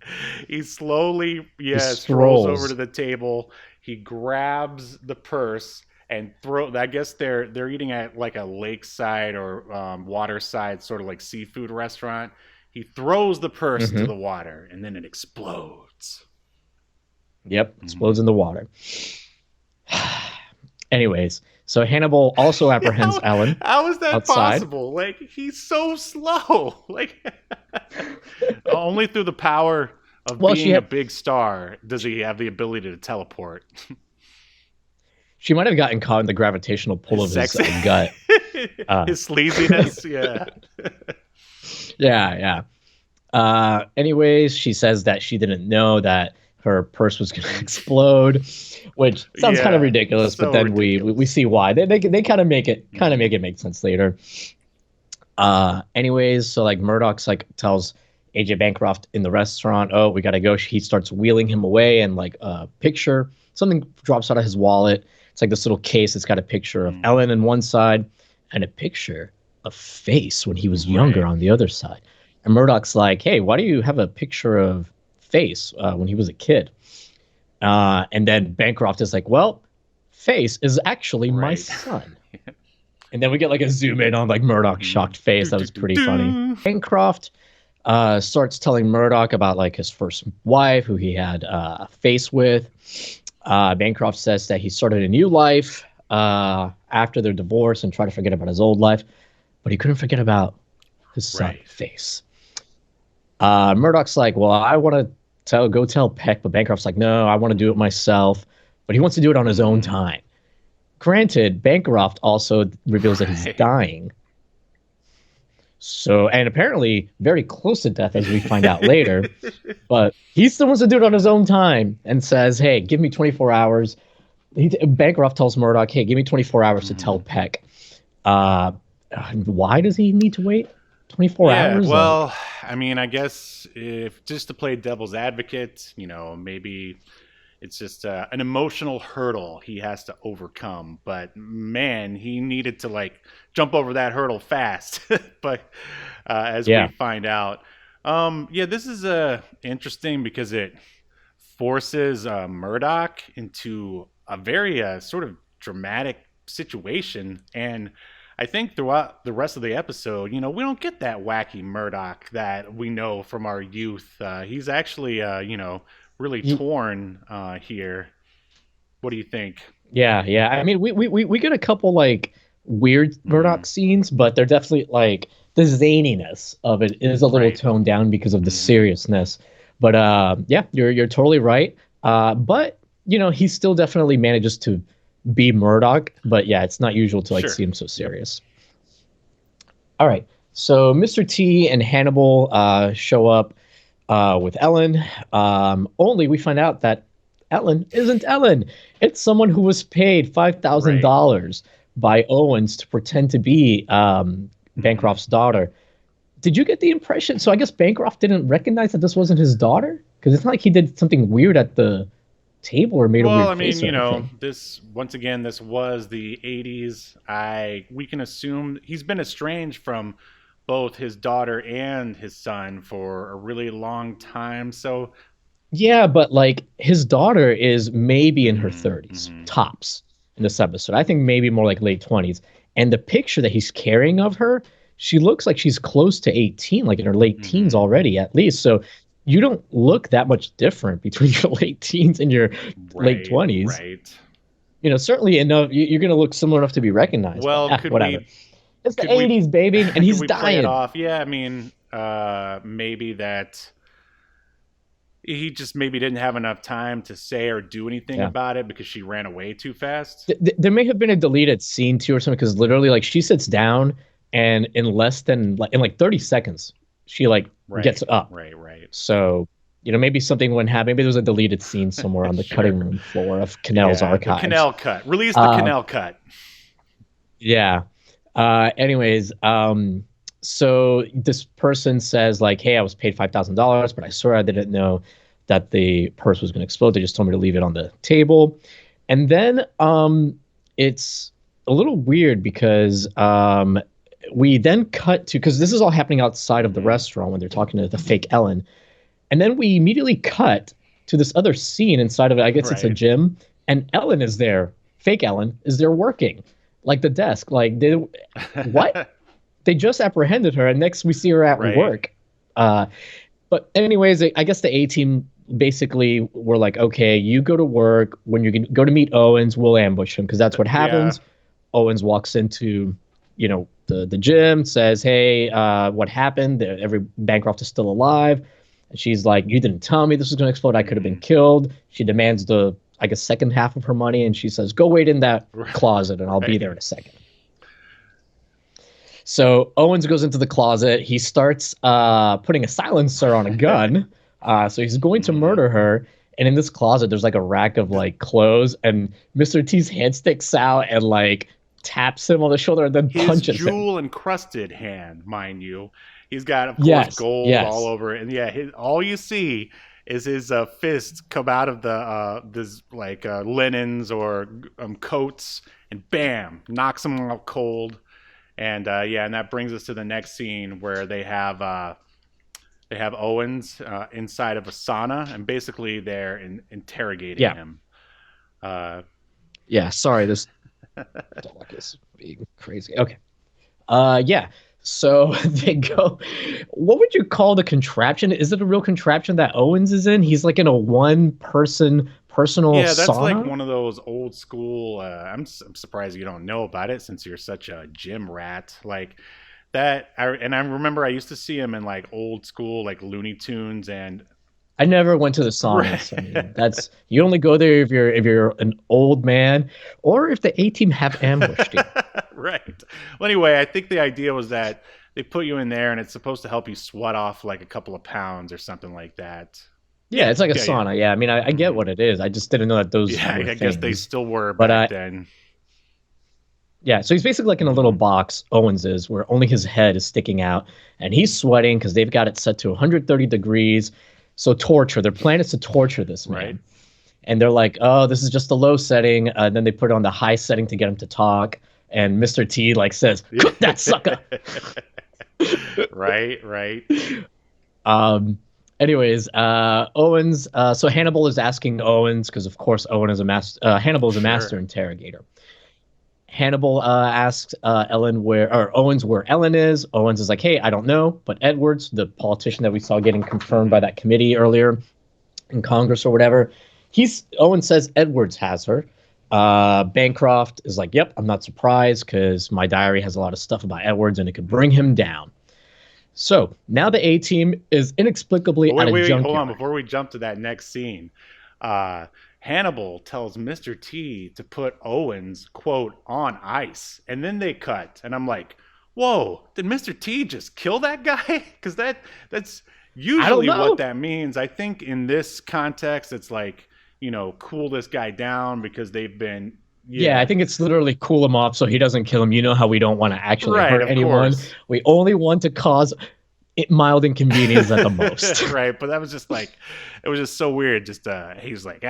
He slowly,
He
yeah, strolls over to
strolls.
the table. He grabs the purse and throw. I guess they're eating at like a lakeside or waterside sort of like seafood restaurant. He throws the purse into
Hmm.
the water, and then it explodes.
Yep,
Mm-hmm.
explodes in the water. Anyways, so Hannibal also apprehends
how,
Ellen
how is that
outside.
possible? Like he's so slow. Like only through the power of
Well,
being a big star does he have the ability to teleport.
she might have gotten caught in the gravitational pull
His
of his
sexy,
gut. Uh,
his sleaziness. Yeah.
yeah, yeah. Anyways, she says that she didn't know that her purse was going to explode, which sounds kind of
Yeah.
ridiculous. But
So
then we
ridiculous.
see why they kind of make it
Mhm.
make sense later. Anyways, so like Murdoch's like tells AJ Bancroft in the restaurant, "Oh, we gotta go." He starts wheeling him away, and like a picture, something drops out of his wallet. It's like this little case. It's got a picture of
Mm.
Ellen on one side and a picture of Face when he was younger
Right.
on the other side. And Murdoch's like, "Hey, why do you have a picture of Face when he was a kid?" And then Bancroft is like, "Well, Face is actually my
Right.
son." And then we get like a zoom in on like Murdoch's
Mhm.
shocked face.
Do,
That
do,
was
do,
pretty funny.
do.
Bancroft starts telling Murdoch about like his first wife, who he had a face with. Bancroft says that he started a new life after their divorce and tried to forget about his old life, but he couldn't forget about his son,
Right.
Face. Murdoch's like, well, I want to go tell Peck, but Bancroft's like, no, I want to do it myself. But he wants to do it on his own
Mhm.
time. Granted, Bancroft also reveals that he's
Right.
dying. So, and apparently very close to death, as we find out later. But he still wants to do it on his own time and says, hey, give me 24 hours. Bancroft tells Murdoch, hey, give me 24 hours to tell
Mhm.
Peck. Why does he need to wait 24
Yeah,
hours?
well, I mean, I guess if just to play devil's advocate, maybe it's just an emotional hurdle he has to overcome. But man, he needed to like jump over that hurdle fast. But as we find out, this is interesting because it forces Murdoch into a very sort of dramatic situation. And I think throughout the rest of the episode, we don't get that wacky Murdoch that we know from our youth. He's actually, really torn here. What do you think?
Yeah. I mean, we get a couple like weird Murdoch scenes, but they're definitely like the zaniness of it is a little toned down because of the seriousness. But you're totally right. But he still definitely manages to be Murdoch. But yeah, it's not usual to see him so serious. All right. So Mr. T and Hannibal show up with Ellen. Only we find out that Ellen isn't Ellen. It's someone who was paid $5,000 by Owens to pretend to be Bancroft's daughter. Did you get the impression? So I guess Bancroft didn't recognize that this wasn't his daughter? Because it's not like he did something weird at the table or made a weird face.
This once again, this was the 80s. We can assume he's been estranged from both his daughter and his son for a really long time. So
yeah, but like his daughter is maybe in her 30s, tops in this episode. I think maybe more like late 20s. And the picture that he's carrying of her, she looks like she's close to 18, like in her late teens already, at least. So you don't look that much different between your late teens and your late 20s.
Right.
Certainly enough. You're going to look similar enough to be recognized.
Well,
whatever. It's the 80s, baby, and he's dying.
Play it off? Yeah, I mean, maybe that he just maybe didn't have enough time to say or do anything about it because she ran away too fast.
There may have been a deleted scene too or something, because literally like she sits down and in less than in 30 seconds she gets up.
Right.
So maybe something wouldn't happen. Maybe there was a deleted scene somewhere on the cutting room floor of Cannell's archives.
The Cannell cut. Release the Cannell cut.
Yeah. Anyways, so this person says like, hey, I was paid $5,000, but I swear I didn't know that the purse was going to explode. They just told me to leave it on the table. And then it's a little weird because we then cut to, because this is all happening outside of the restaurant when they're talking to the fake Ellen. And then we immediately cut to this other scene inside of it. I guess it's a gym. And Ellen is there. Fake Ellen is there working. Like the desk. Like, what? They just apprehended her, and next we see her at work. But anyways, I guess the A-team basically were like, okay, you go to work. When you go to meet Owens, we'll ambush him, because that's what happens. Yeah. Owens walks into, the gym, says, hey, what happened? Every Bancroft is still alive. And she's like, you didn't tell me this was going to explode. I could have been killed. She demands the, second half of her money, and she says, go wait in that closet, and I'll be there in a second. So Owens goes into the closet. He starts putting a silencer on a gun. So he's going to murder her. And in this closet, there's a rack of clothes. And Mr. T's hand sticks out and taps him on the shoulder and then punches him.
His jewel-encrusted hand, mind you. He's got, of course, gold all over it. And all you see is his fist come out of the linens or coats, and bam, knocks him out cold. And and that brings us to the next scene where they have Owens inside of a sauna, and basically they're interrogating him.
Sorry, this dog is being crazy. Okay. So they go. What would you call the contraption? Is it a real contraption that Owens is in? He's in a one-person personal sauna? Yeah,
that's one of those old school. I'm surprised you don't know about it since you're such a gym rat. That. I remember I used to see him in old school Looney Tunes, and
I never went to the saunas. I mean, that's you only go there if you're an old man or if the A-team have ambushed you.
Right. Well, anyway, I think the idea was that they put you in there and it's supposed to help you sweat off a couple of pounds or something like that.
Yeah, it's like a sauna. Yeah, I mean, I get what it is. I just didn't know that those.
Yeah,
were
I
things.
guess they still were back then.
Yeah, so he's basically in a little box, Owens is, where only his head is sticking out, and he's sweating because they've got it set to 130 degrees. So torture. Their plan is to torture this man. Right. and they're like, "Oh, this is just a low setting." Then they put it on the high setting to get him to talk, and Mr. T like says, "Cook that sucker."
Right.
Anyways, Owens. So Hannibal is asking Owens because, of course, Hannibal is a master interrogator. Hannibal asks Owens where Ellen is. Owens is like, "Hey, I don't know," but Edwards, the politician that we saw getting confirmed by that committee earlier in Congress or whatever, Owens says Edwards has her. Bancroft is like, "Yep, I'm not surprised because my diary has a lot of stuff about Edwards and it could bring him down." So now the A-team is inexplicably at a junkyard.
Hold on, before we jump to that next scene. Hannibal tells Mr. T to put Owens, quote, on ice. And then they cut. And I'm like, whoa, did Mr. T just kill that guy? Because that's usually what that means. I think in this context, it's like, cool this guy down because they've been...
Yeah, I think it's literally cool him off so he doesn't kill him. You know how we don't want to actually hurt anyone.
Course.
We only want to cause mild inconvenience at the most.
Right, but that was just like, it was just so weird. Just he's like,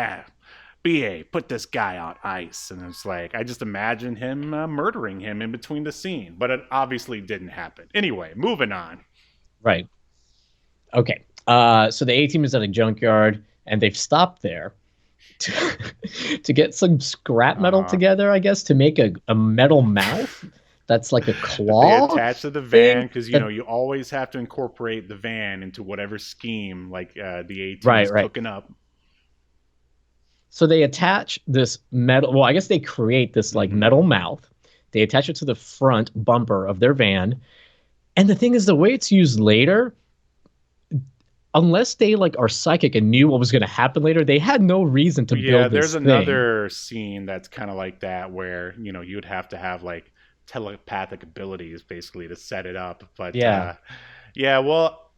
BA, put this guy on ice. And it's like, I just imagine him murdering him in between the scene. But it obviously didn't happen. Anyway, moving on.
Right. Okay. So the A-team is at a junkyard, and they've stopped there to get some scrap metal together, I guess, to make a metal mouth that's like a claw.
They attach to the van because, you always have to incorporate the van into whatever scheme like the A-team is cooking up.
So they attach this metal. Well, I guess they create this like metal mouth. They attach it to the front bumper of their van. And the thing is, the way it's used later, unless they like are psychic and knew what was going to happen later, they had no reason to build this thing.
There's another scene that's kind of like that where, you'd have to have like telepathic abilities basically to set it up. But well,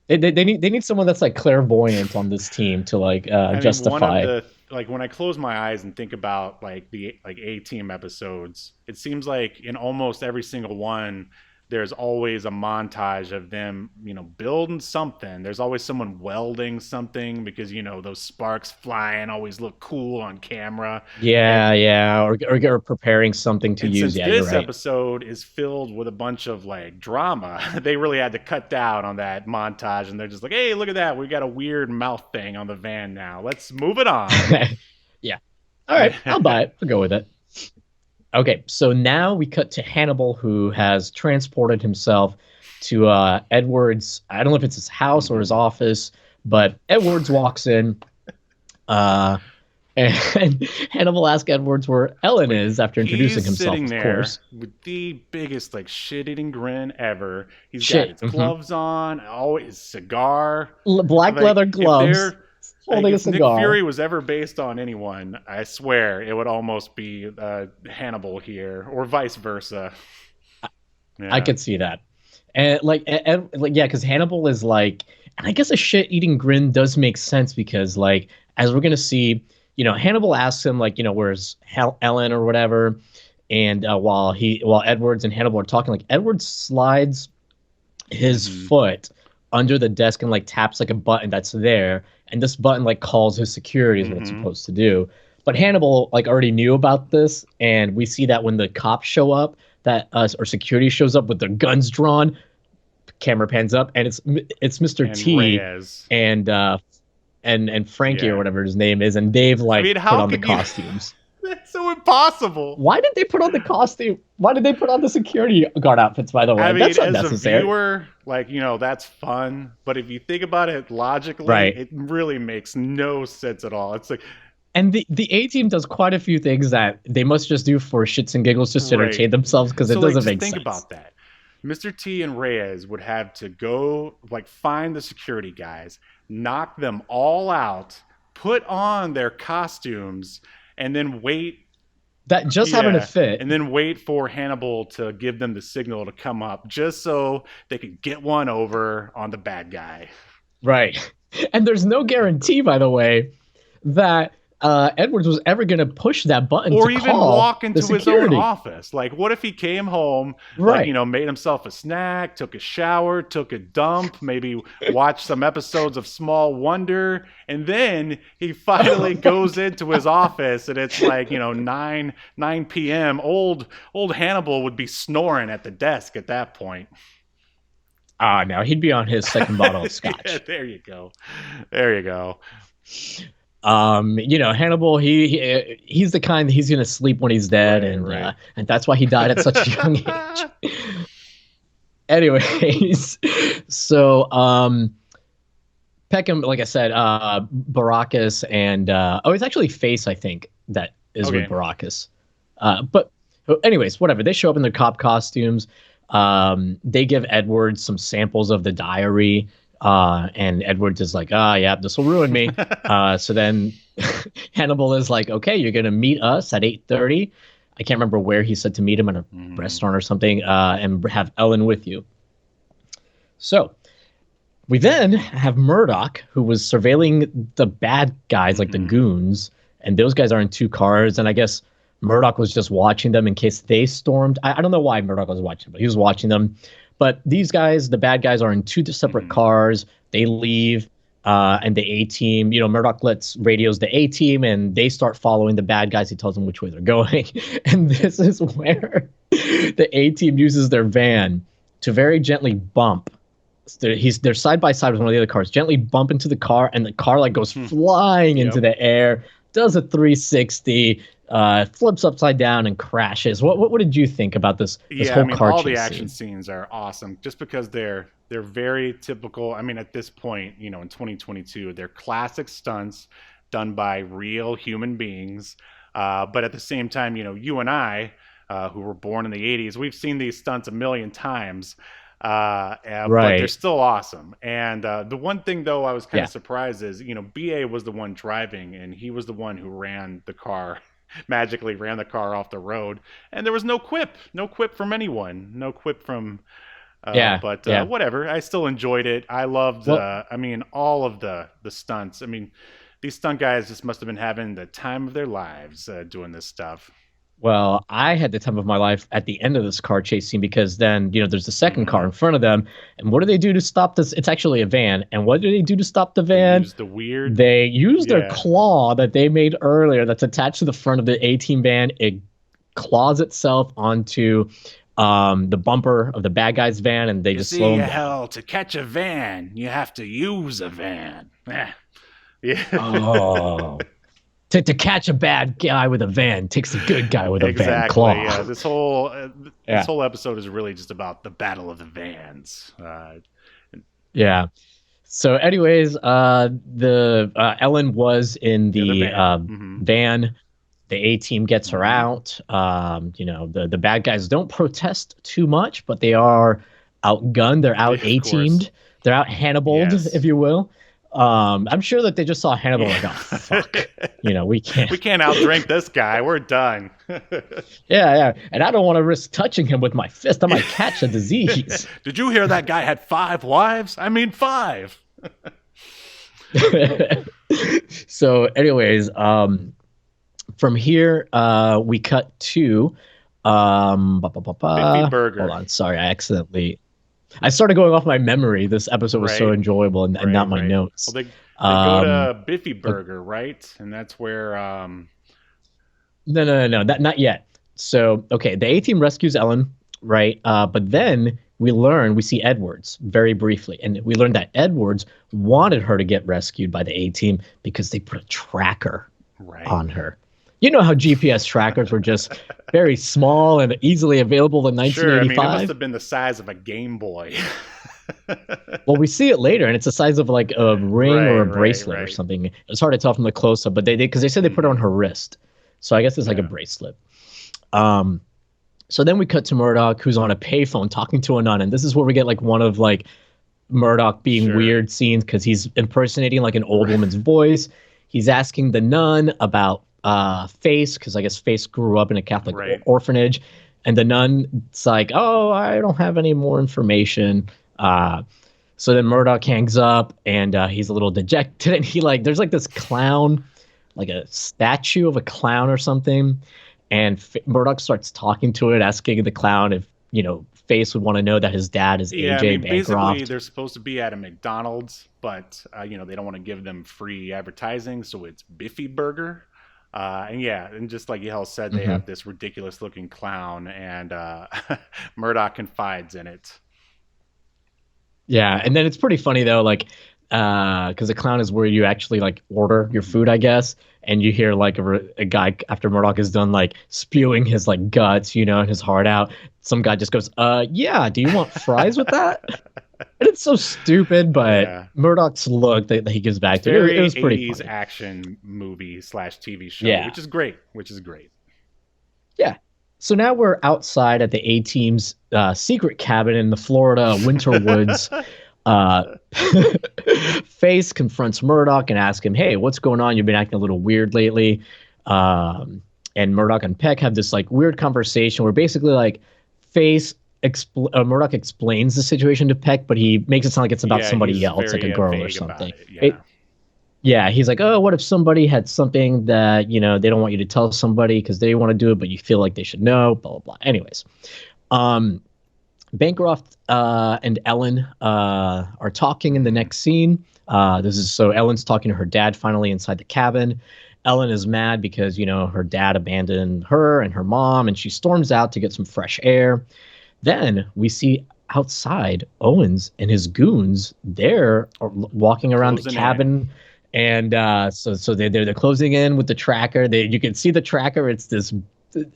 they need someone that's like clairvoyant on this team to like justify.
One of the, when I close my eyes and think about like the A-team episodes, it seems like in almost every single one, there's always a montage of them, building something. There's always someone welding something because, those sparks flying always look cool on camera.
Or preparing something to use.
Since this episode is filled with a bunch of like drama, they really had to cut down on that montage, and they're just like, "Hey, look at that. We got a weird mouth thing on the van now. Let's move it on."
Yeah. All right. I'll buy it. I'll go with it. Okay, so now we cut to Hannibal, who has transported himself to Edwards. I don't know if it's his house or his office, but Edwards walks in, and Hannibal asks Edwards where Ellen is after introducing himself.
Sitting there
of course,
with the biggest like shit-eating grin ever. He's got his gloves on, always cigar,
black leather gloves. Holding a cigar.
Nick Fury was ever based on anyone, I swear it would almost be Hannibal here, or vice versa.
I could see that, and because Hannibal is like, and I guess a shit-eating grin does make sense because, like, as we're gonna see, Hannibal asks him like, where's Ellen or whatever, and while Edwards and Hannibal are talking, like Edwards slides his foot under the desk and like taps like a button that's there. And this button like calls his security is what it's supposed to do. But Hannibal like already knew about this, and we see that when the cops show up, that or security shows up with their guns drawn. Camera pans up, and it's Mr. T
Reyes.
and Frankie or whatever his name is, and they've like put on the costumes.
That's so impossible.
Why did they put on the costume? Why did they put on the security guard outfits, by the way?
I mean,
that's
as
unnecessary.
a viewer, like, that's fun. But if you think about it logically, it really makes no sense at all. It's like...
And the A-team does quite a few things that they must just do for shits and giggles just to entertain themselves because it doesn't make sense.
Think about that. Mr. T and Reyes would have to go, like, find the security guys, knock them all out, put on their costumes... and then wait.
That just happened to fit.
And then wait for Hannibal to give them the signal to come up just so they could get one over on the bad guy.
Right. And there's no guarantee, by the way, that Edwards was ever going to push that button
or
to
even
call
walk
the
into his own
security.
office. Like, what if he came home,
Right.
made himself a snack, took a shower, took a dump, maybe watched some episodes of Small Wonder, and then he finally goes into his office, and it's like, 9 p.m. Old Hannibal would be snoring at the desk at that point.
No, he'd be on his second bottle of scotch.
Yeah, there you go. There you go.
Hannibal, he's the kind that he's going to sleep when he's dead,
Right.
And that's why he died at such a young age. Anyways, so Peckham, like I said, Baracus, and it's actually Face, I think, that is with Baracus. But anyways, whatever. They show up in their cop costumes. They give Edwards some samples of the diary. And Edwards is like, yeah, this will ruin me. So then Hannibal is like, okay, you're going to meet us at 8:30. I can't remember where he said to meet him, at a restaurant or something, and have Ellen with you. So we then have Murdoch, who was surveilling the bad guys, like the goons, and those guys are in two cars. And I guess Murdoch was just watching them in case they stormed. I don't know why Murdoch was watching, but he was watching them. But these guys, the bad guys, are in two separate cars. They leave, and the A-team, Murdoch radios the A-team, and they start following the bad guys. He tells them which way they're going. And this is where the A-team uses their van to very gently bump. They're side by side with one of the other cars, gently bump into the car, and the car goes flying into the air, does a 360, flips upside down and crashes. What did you think about this whole car chase
all the action
scene?
scenes are awesome, just because they're very typical. I mean, at this point, in 2022, they're classic stunts done by real human beings. But at the same time, you and I, who were born in the 80s, we've seen these stunts a million times. But they're still awesome. And the one thing, though, I was kind of surprised is, BA was the one driving, and he was the one who magically ran the car off the road, and there was no quip from anyone, no quip from whatever. I still enjoyed it. I loved all of the stunts. I mean, these stunt guys just must have been having the time of their lives doing this stuff.
Well, I had the time of my life at the end of this car chase scene, because then, there's the second car in front of them. And what do they do to stop this? It's actually a van. And what do they do to stop the van? They use their claw that they made earlier that's attached to the front of the A-team van. It claws itself onto the bumper of the bad guy's van, and they just slow them down.
Hell, to catch a van, you have to use a van. Yeah.
Oh. To catch a bad guy with a van takes a good guy with a van claw.
Yeah, this whole episode is really just about the battle of the vans.
Yeah. So, anyways, the Ellen was in the van. The A-team gets her out. The bad guys don't protest too much, but they are outgunned. They're out A-teamed. They're out Hannibaled, if you will. I'm sure that they just saw Hannibal and go, fuck, we can't
outdrink this guy. We're done.
Yeah. And I don't want to risk touching him with my fist. I might catch a disease.
Did you hear that guy had 5 wives? I mean, 5.
So anyways, from here, we cut to,
Biffy Burger.
Hold on. Sorry. I started going off my memory. This episode was so enjoyable, and not my notes.
Well, they go to Biffy Burger, right? And that's where...
No, not yet. So, okay, the A-team rescues Ellen, right? But then we see Edwards very briefly, and we learned that Edwards wanted her to get rescued by the A-team because they put a tracker on her. You know how GPS trackers were just very small and easily available in 1985?
Sure, it must have been the size of a Game Boy.
Well, we see it later, and it's the size of like a ring or a bracelet or something. It's hard to tell from the close-up, but because they said they put it on her wrist. So I guess it's like a bracelet. So then we cut to Murdoch, who's on a payphone talking to a nun, and this is where we get like one of like Murdoch being weird scenes, because he's impersonating like an old woman's voice. He's asking the nun about Face, because I guess Face grew up in a Catholic orphanage, and the nun's like, oh, I don't have any more information. So then Murdoch hangs up, and he's a little dejected, and there's like this clown like a statue of a clown or something, and Murdoch starts talking to it, asking the clown if Face would want to know that his dad is
Yeah, I
AJ
mean, basically,
Bancroft.
they're supposed to be at a McDonald's, but they don't want to give them free advertising, so it's Biffy Burger. And yeah, and just like Yahel said, they
Hmm.
have this ridiculous-looking clown, and Murdoch confides in it.
Yeah, and then it's pretty funny though, like, because the clown is where you actually like order your
Mhm.
food, I guess, and you hear like a guy after Murdoch is done like spewing his like guts, and his heart out. Some guy just goes, yeah, do you want fries with that?" And it's so stupid, but
Yeah,
Murdoch's look that he gives
it's
back to it,
very
it was pretty
'80s
funny.
action movie slash TV show,
Yeah,
which is great. Which is great.
yeah. So now we're outside at the A Team's secret cabin in the Florida winter woods. Uh, Face confronts Murdoch and asks him, "Hey, what's going on? You've been acting a little weird lately." And Murdoch and Peck have this like weird conversation where basically like Murdoch explains the situation to Peck, but he makes it sound like it's about
Yeah,
somebody
he's
else, like a
very
girl or
vague about
something.
it. Yeah.
Yeah, he's like, "Oh, what if somebody had something that they don't want you to tell somebody because they want to do it, but you feel like they should know." Blah blah blah. Anyways, um, Bancroft and Ellen are talking in the next scene. This is so Ellen's talking to her dad finally inside the cabin. Ellen is mad because her dad abandoned her and her mom, and she storms out to get some fresh air. Then we see outside Owens and his goons. They're walking around the
Closing in.
cabin, and so they're closing in with the tracker. You can see the tracker. It's this.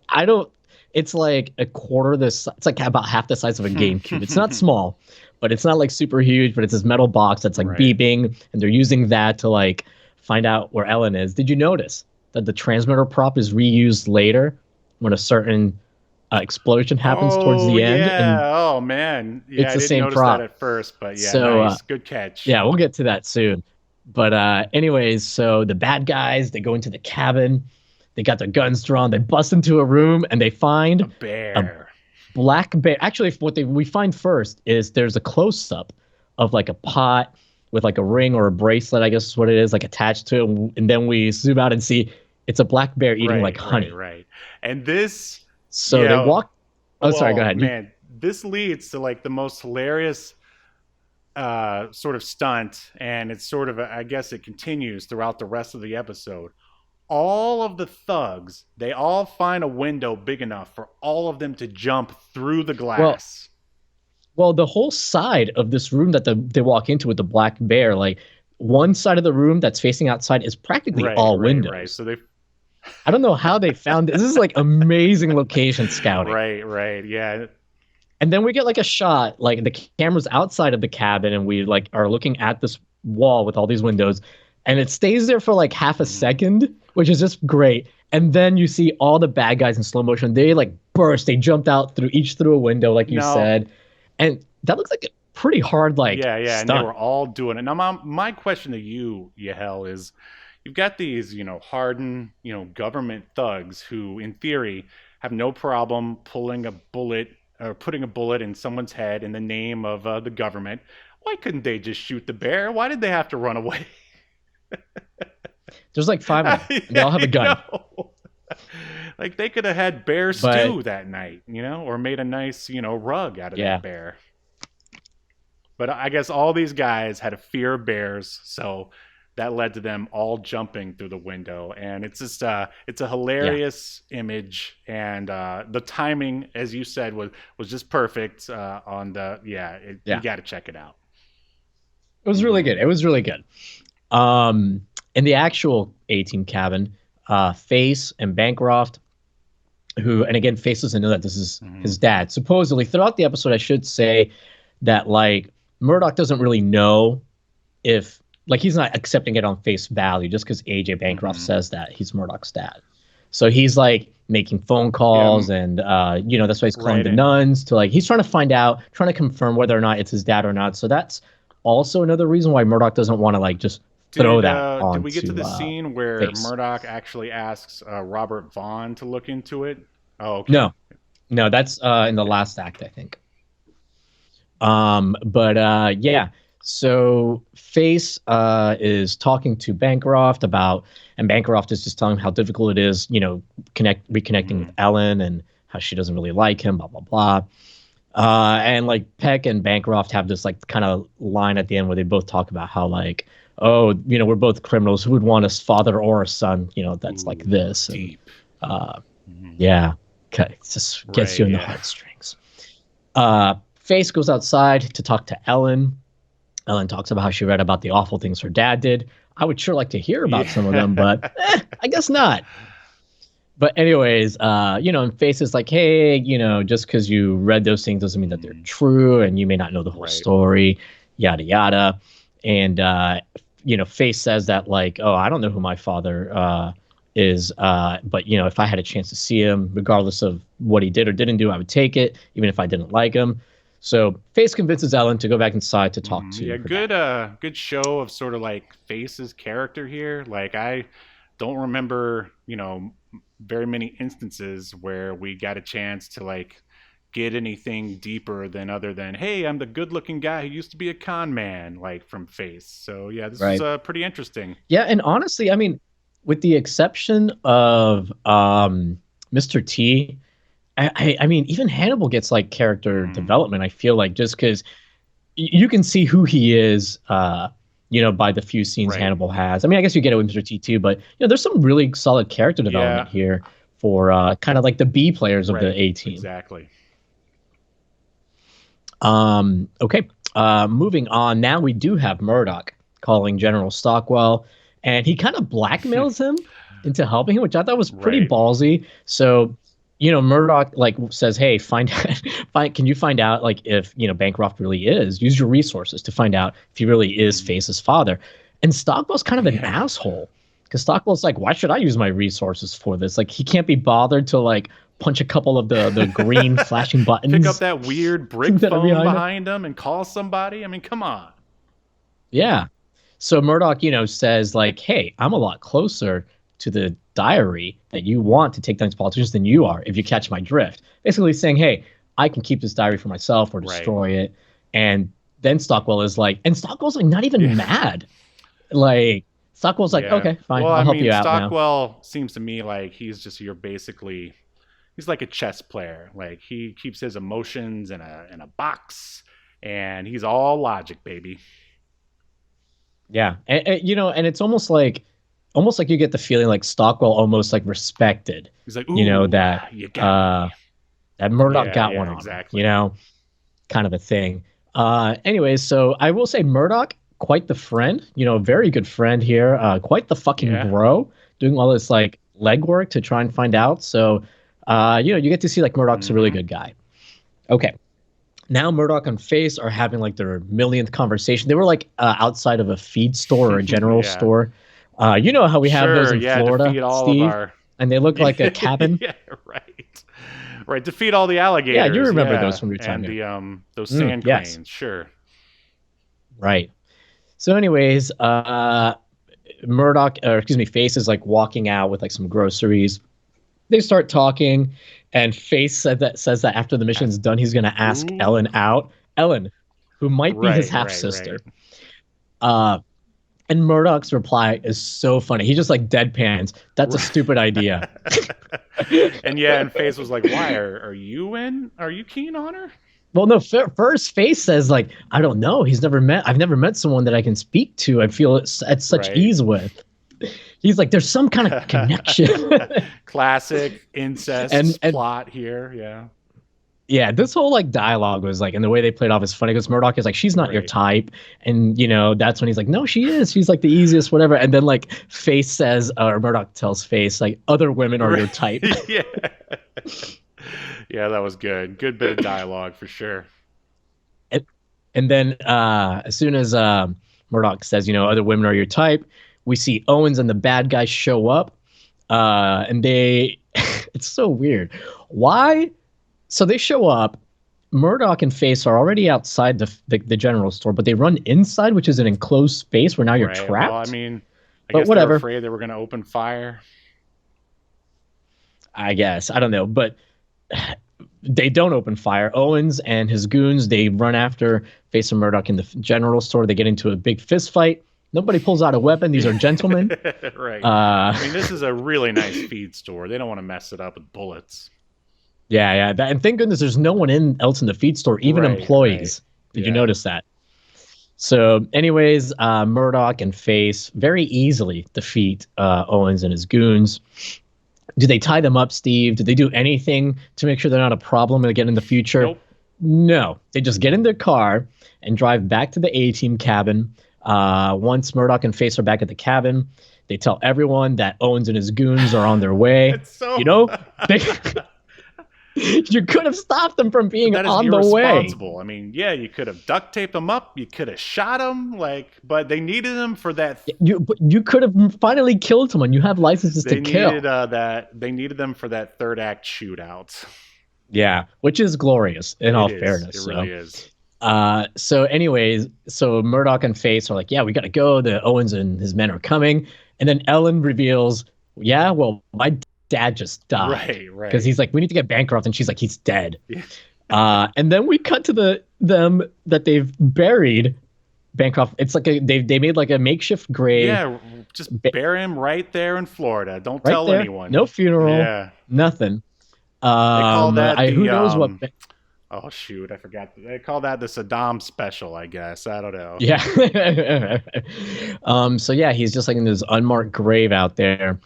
I don't. It's like a quarter this. It's like about half the size of a GameCube. It's not small, but it's not like super huge. But it's this metal box that's like
Right.
beeping, and they're using that to like find out where Ellen is. Did you notice that the transmitter prop is reused later when a certain explosion happens towards
Oh
the end, and
yeah. Oh man. Yeah,
it's
I
the
didn't
same
notice that
prop.
at first, but yeah,
So
nice. Good catch.
yeah, we'll get to that soon. But anyways, so the bad guys, they go into the cabin, they got their guns drawn, they bust into a room, and they
A
find a
bear.
black bear. Actually, we find first is there's a close up of like a pot with like a ring or a bracelet, I guess is what it is, like attached to it, and then we zoom out and see it's a black bear eating like
Right, right,
honey.
right. And this,
So they
yeah,
walk. Oh, sorry, go
well,
ahead.
man, this leads to like the most hilarious sort of stunt, and it's sort of, I guess it continues throughout the rest of the episode. All of the thugs, they all find a window big enough for all of them to jump through the
Well,
glass.
Well, the whole side of this room that they walk into with the black bear, like one side of the room that's facing outside is practically
Right,
all
right, right.
windows.
So they,
I don't know how they found this. This is like amazing location scouting.
right, right, yeah.
And then we get like a shot, like the camera's outside of the cabin, and we like are looking at this wall with all these windows, and it stays there for like half a
Mhm.
second, which is just great. And then you see all the bad guys in slow motion. They like burst. They jumped out through a window, like you
No,
said, and that looks like a pretty hard like
yeah, yeah, and they
stunt.
were all doing it. Now, my question to you, Yahel, is you've got these, hardened, government thugs who, in theory, have no problem pulling a bullet or putting a bullet in someone's head in the name of the government. Why couldn't they just shoot the bear? Why did they have to run away?
There's like five of them. And they all have a
I
gun.
know. Like they could have had bear
But
stew that night, or made a nice, rug out of
yeah,
that bear. But I guess all these guys had a fear of bears, so that led to them all jumping through the window. And it's just it's a
yeah,
hilarious image, and the timing, as you said, was just perfect on the you
yeah.
got to check it out.
It was really
Hmm.
good. It was really good. In the actual A-Team cabin, Face and Bancroft, who, and again, Face doesn't know that this is
Hmm.
his dad. Supposedly, throughout the episode, I should say that like Murdoch doesn't really know if like he's not accepting it on face value just because AJ Bancroft
Hmm.
says that he's Murdoch's dad. So he's like making phone
Yeah,
calls and that's why he's calling
right.
the nuns to like he's trying to find out, trying to confirm whether or not it's his dad or not. So that's also another reason why Murdoch doesn't want to like just throw that
Did we get to
onto
the scene where
Face.
Murdoch actually asks Robert Vaughn to look into it? Oh, okay.
No, no, that's in the last act, I think. But yeah. So Face is talking to Bancroft about, and Bancroft is just telling him how difficult it is, reconnecting with Ellen and how she doesn't really like him, blah blah blah. And like Peck and Bancroft have this like kind of line at the end where they both talk about how like, oh, we're both criminals. Who would want a father or a son, that's like this.
Deep.
And, yeah, okay, it just gets you in the heartstrings. Face goes outside to talk to Ellen. Ellen talks about how she read about the awful things her dad did. I would sure like to hear about some of them, but I guess not. But anyways, and Face is like, hey, just because you read those things doesn't mean that they're true, and you may not know the whole story, yada yada. And Face says that like, oh, I don't know who my father is, but if I had a chance to see him, regardless of what he did or didn't do, I would take it, even if I didn't like him. So Face convinces Ellen to go back inside to talk to.
Yeah, good show of sort of like Face's character here. Like I don't remember, very many instances where we got a chance to like get anything deeper than other than, hey, I'm the good-looking guy who used to be a con man, like from Face. So yeah, this is pretty interesting.
Yeah, and honestly, I mean, with the exception of Mr. T, I mean, even Hannibal gets like character development. I feel like just because you can see who he is, by the few scenes Hannibal has. I mean, I guess you get it with Mr. T too, but there's some really solid character development here for kind of like the B players of the A team.
Exactly.
Okay. Moving on. Now we do have Murdoch calling General Stockwell, and he kind of blackmails him into helping him, which I thought was pretty ballsy. So, Murdoch like says, hey, can you find out like if, Bancroft really use your resources to find out if he really is Face's father. And Stockwell's kind of an asshole, because Stockwell's like, why should I use my resources for this? Like, he can't be bothered to like punch a couple of the green flashing buttons.
Pick up that weird brick phone behind him and call somebody. I mean, come on.
Yeah. So Murdoch, says like, hey, I'm a lot closer to the diary that you want to take down these politicians than you are, if you catch my drift. Basically saying, hey, I can keep this diary for myself or destroy it. And then Stockwell's like not even mad. Like Stockwell's like, okay, fine, I'll help you out now.
Stockwell seems to me like he's like a chess player. Like he keeps his emotions in a box, and he's all logic, baby.
Yeah, and it's almost like you get the feeling like Stockwell almost like respected.
He's like,
that that Murdoch got one on,
exactly.
Kind of a thing. Anyways, so I will say Murdoch, quite the friend, very good friend here, quite the fucking bro, doing all this like legwork to try and find out. So, you get to see like Murdoch's a really good guy. Okay. Now Murdoch and Face are having like their millionth conversation. They were like outside of a feed store or a general store. You know how we have those in Florida,
to feed all
Steve?
of our...
And they look like a cabin.
Yeah, right. To feed all the alligators.
Yeah, you remember those from your time.
And those sand cranes, sure.
Right. So, anyways, Face is like walking out with like some groceries. They start talking, and Face says that after the mission's done, he's going to ask Ellen out. Ellen, who might be his half sister. And Murdoch's reply is so funny. He just like deadpans. That's a stupid idea.
and Face was like, why? Are you in? Are you keen on her?
Well, no, first Face says like, I don't know. I've never met someone that I can speak to. I feel it's at such ease with. He's like, there's some kind of connection.
Classic incest plot here. Yeah.
Yeah, this whole like dialogue was like, and the way they played off is funny because Murdoch is like, she's not your type, and that's when he's like, no, she is. She's like the easiest, whatever. And then like Face says, or Murdoch tells Face like, other women are your type.
Yeah, that was good. Good bit of dialogue for sure.
And then as soon as Murdoch says, other women are your type, we see Owens and the bad guys show up, and it's so weird. Why? So they show up. Murdoch and Face are already outside the general store, but they run inside, which is an enclosed space where now you're trapped.
Well, I mean, I guess they were afraid they were going to open fire.
I guess. I don't know. But they don't open fire. Owens and his goons, they run after Face and Murdoch in the general store. They get into a big fist fight. Nobody pulls out a weapon. These are gentlemen.
Right. I mean, this is a really nice feed store. They don't want to mess it up with bullets.
Yeah. And thank goodness there's no one else in the feed store, even employees. Did you notice that? So anyways, Murdoch and Face very easily defeat Owens and his goons. Do they tie them up, Steve? Did they do anything to make sure they're not a problem again in the future?
Nope.
No. They just get in their car and drive back to the A-Team cabin. Once Murdoch and Face are back at the cabin, they tell everyone that Owens and his goons are on their way. You could have stopped them from being on the way.
I mean, yeah, you could have duct taped them up. You could have shot them, but they needed them for that.
You could have finally killed someone. You have licenses to kill.
They needed them for that third act shootout.
Yeah, which is glorious in all fairness.
It really is.
So anyways, Murdoch and Face are like, yeah, we got to go. The Owens and his men are coming. And then Ellen reveals, yeah, well, my dad just died. Right. Because he's like, we need to get Bancroft. And she's like, he's dead. Yeah. And then we cut to them that they've buried Bancroft. It's like they made like a makeshift grave.
Yeah, just bury him right there in Florida. Don't tell anyone.
No funeral. Yeah. Nothing.
They call that
who knows what...
Oh, shoot. I forgot. They call that the Saddam special, I guess. I don't know.
Yeah. So, yeah, he's just like in this unmarked grave out there.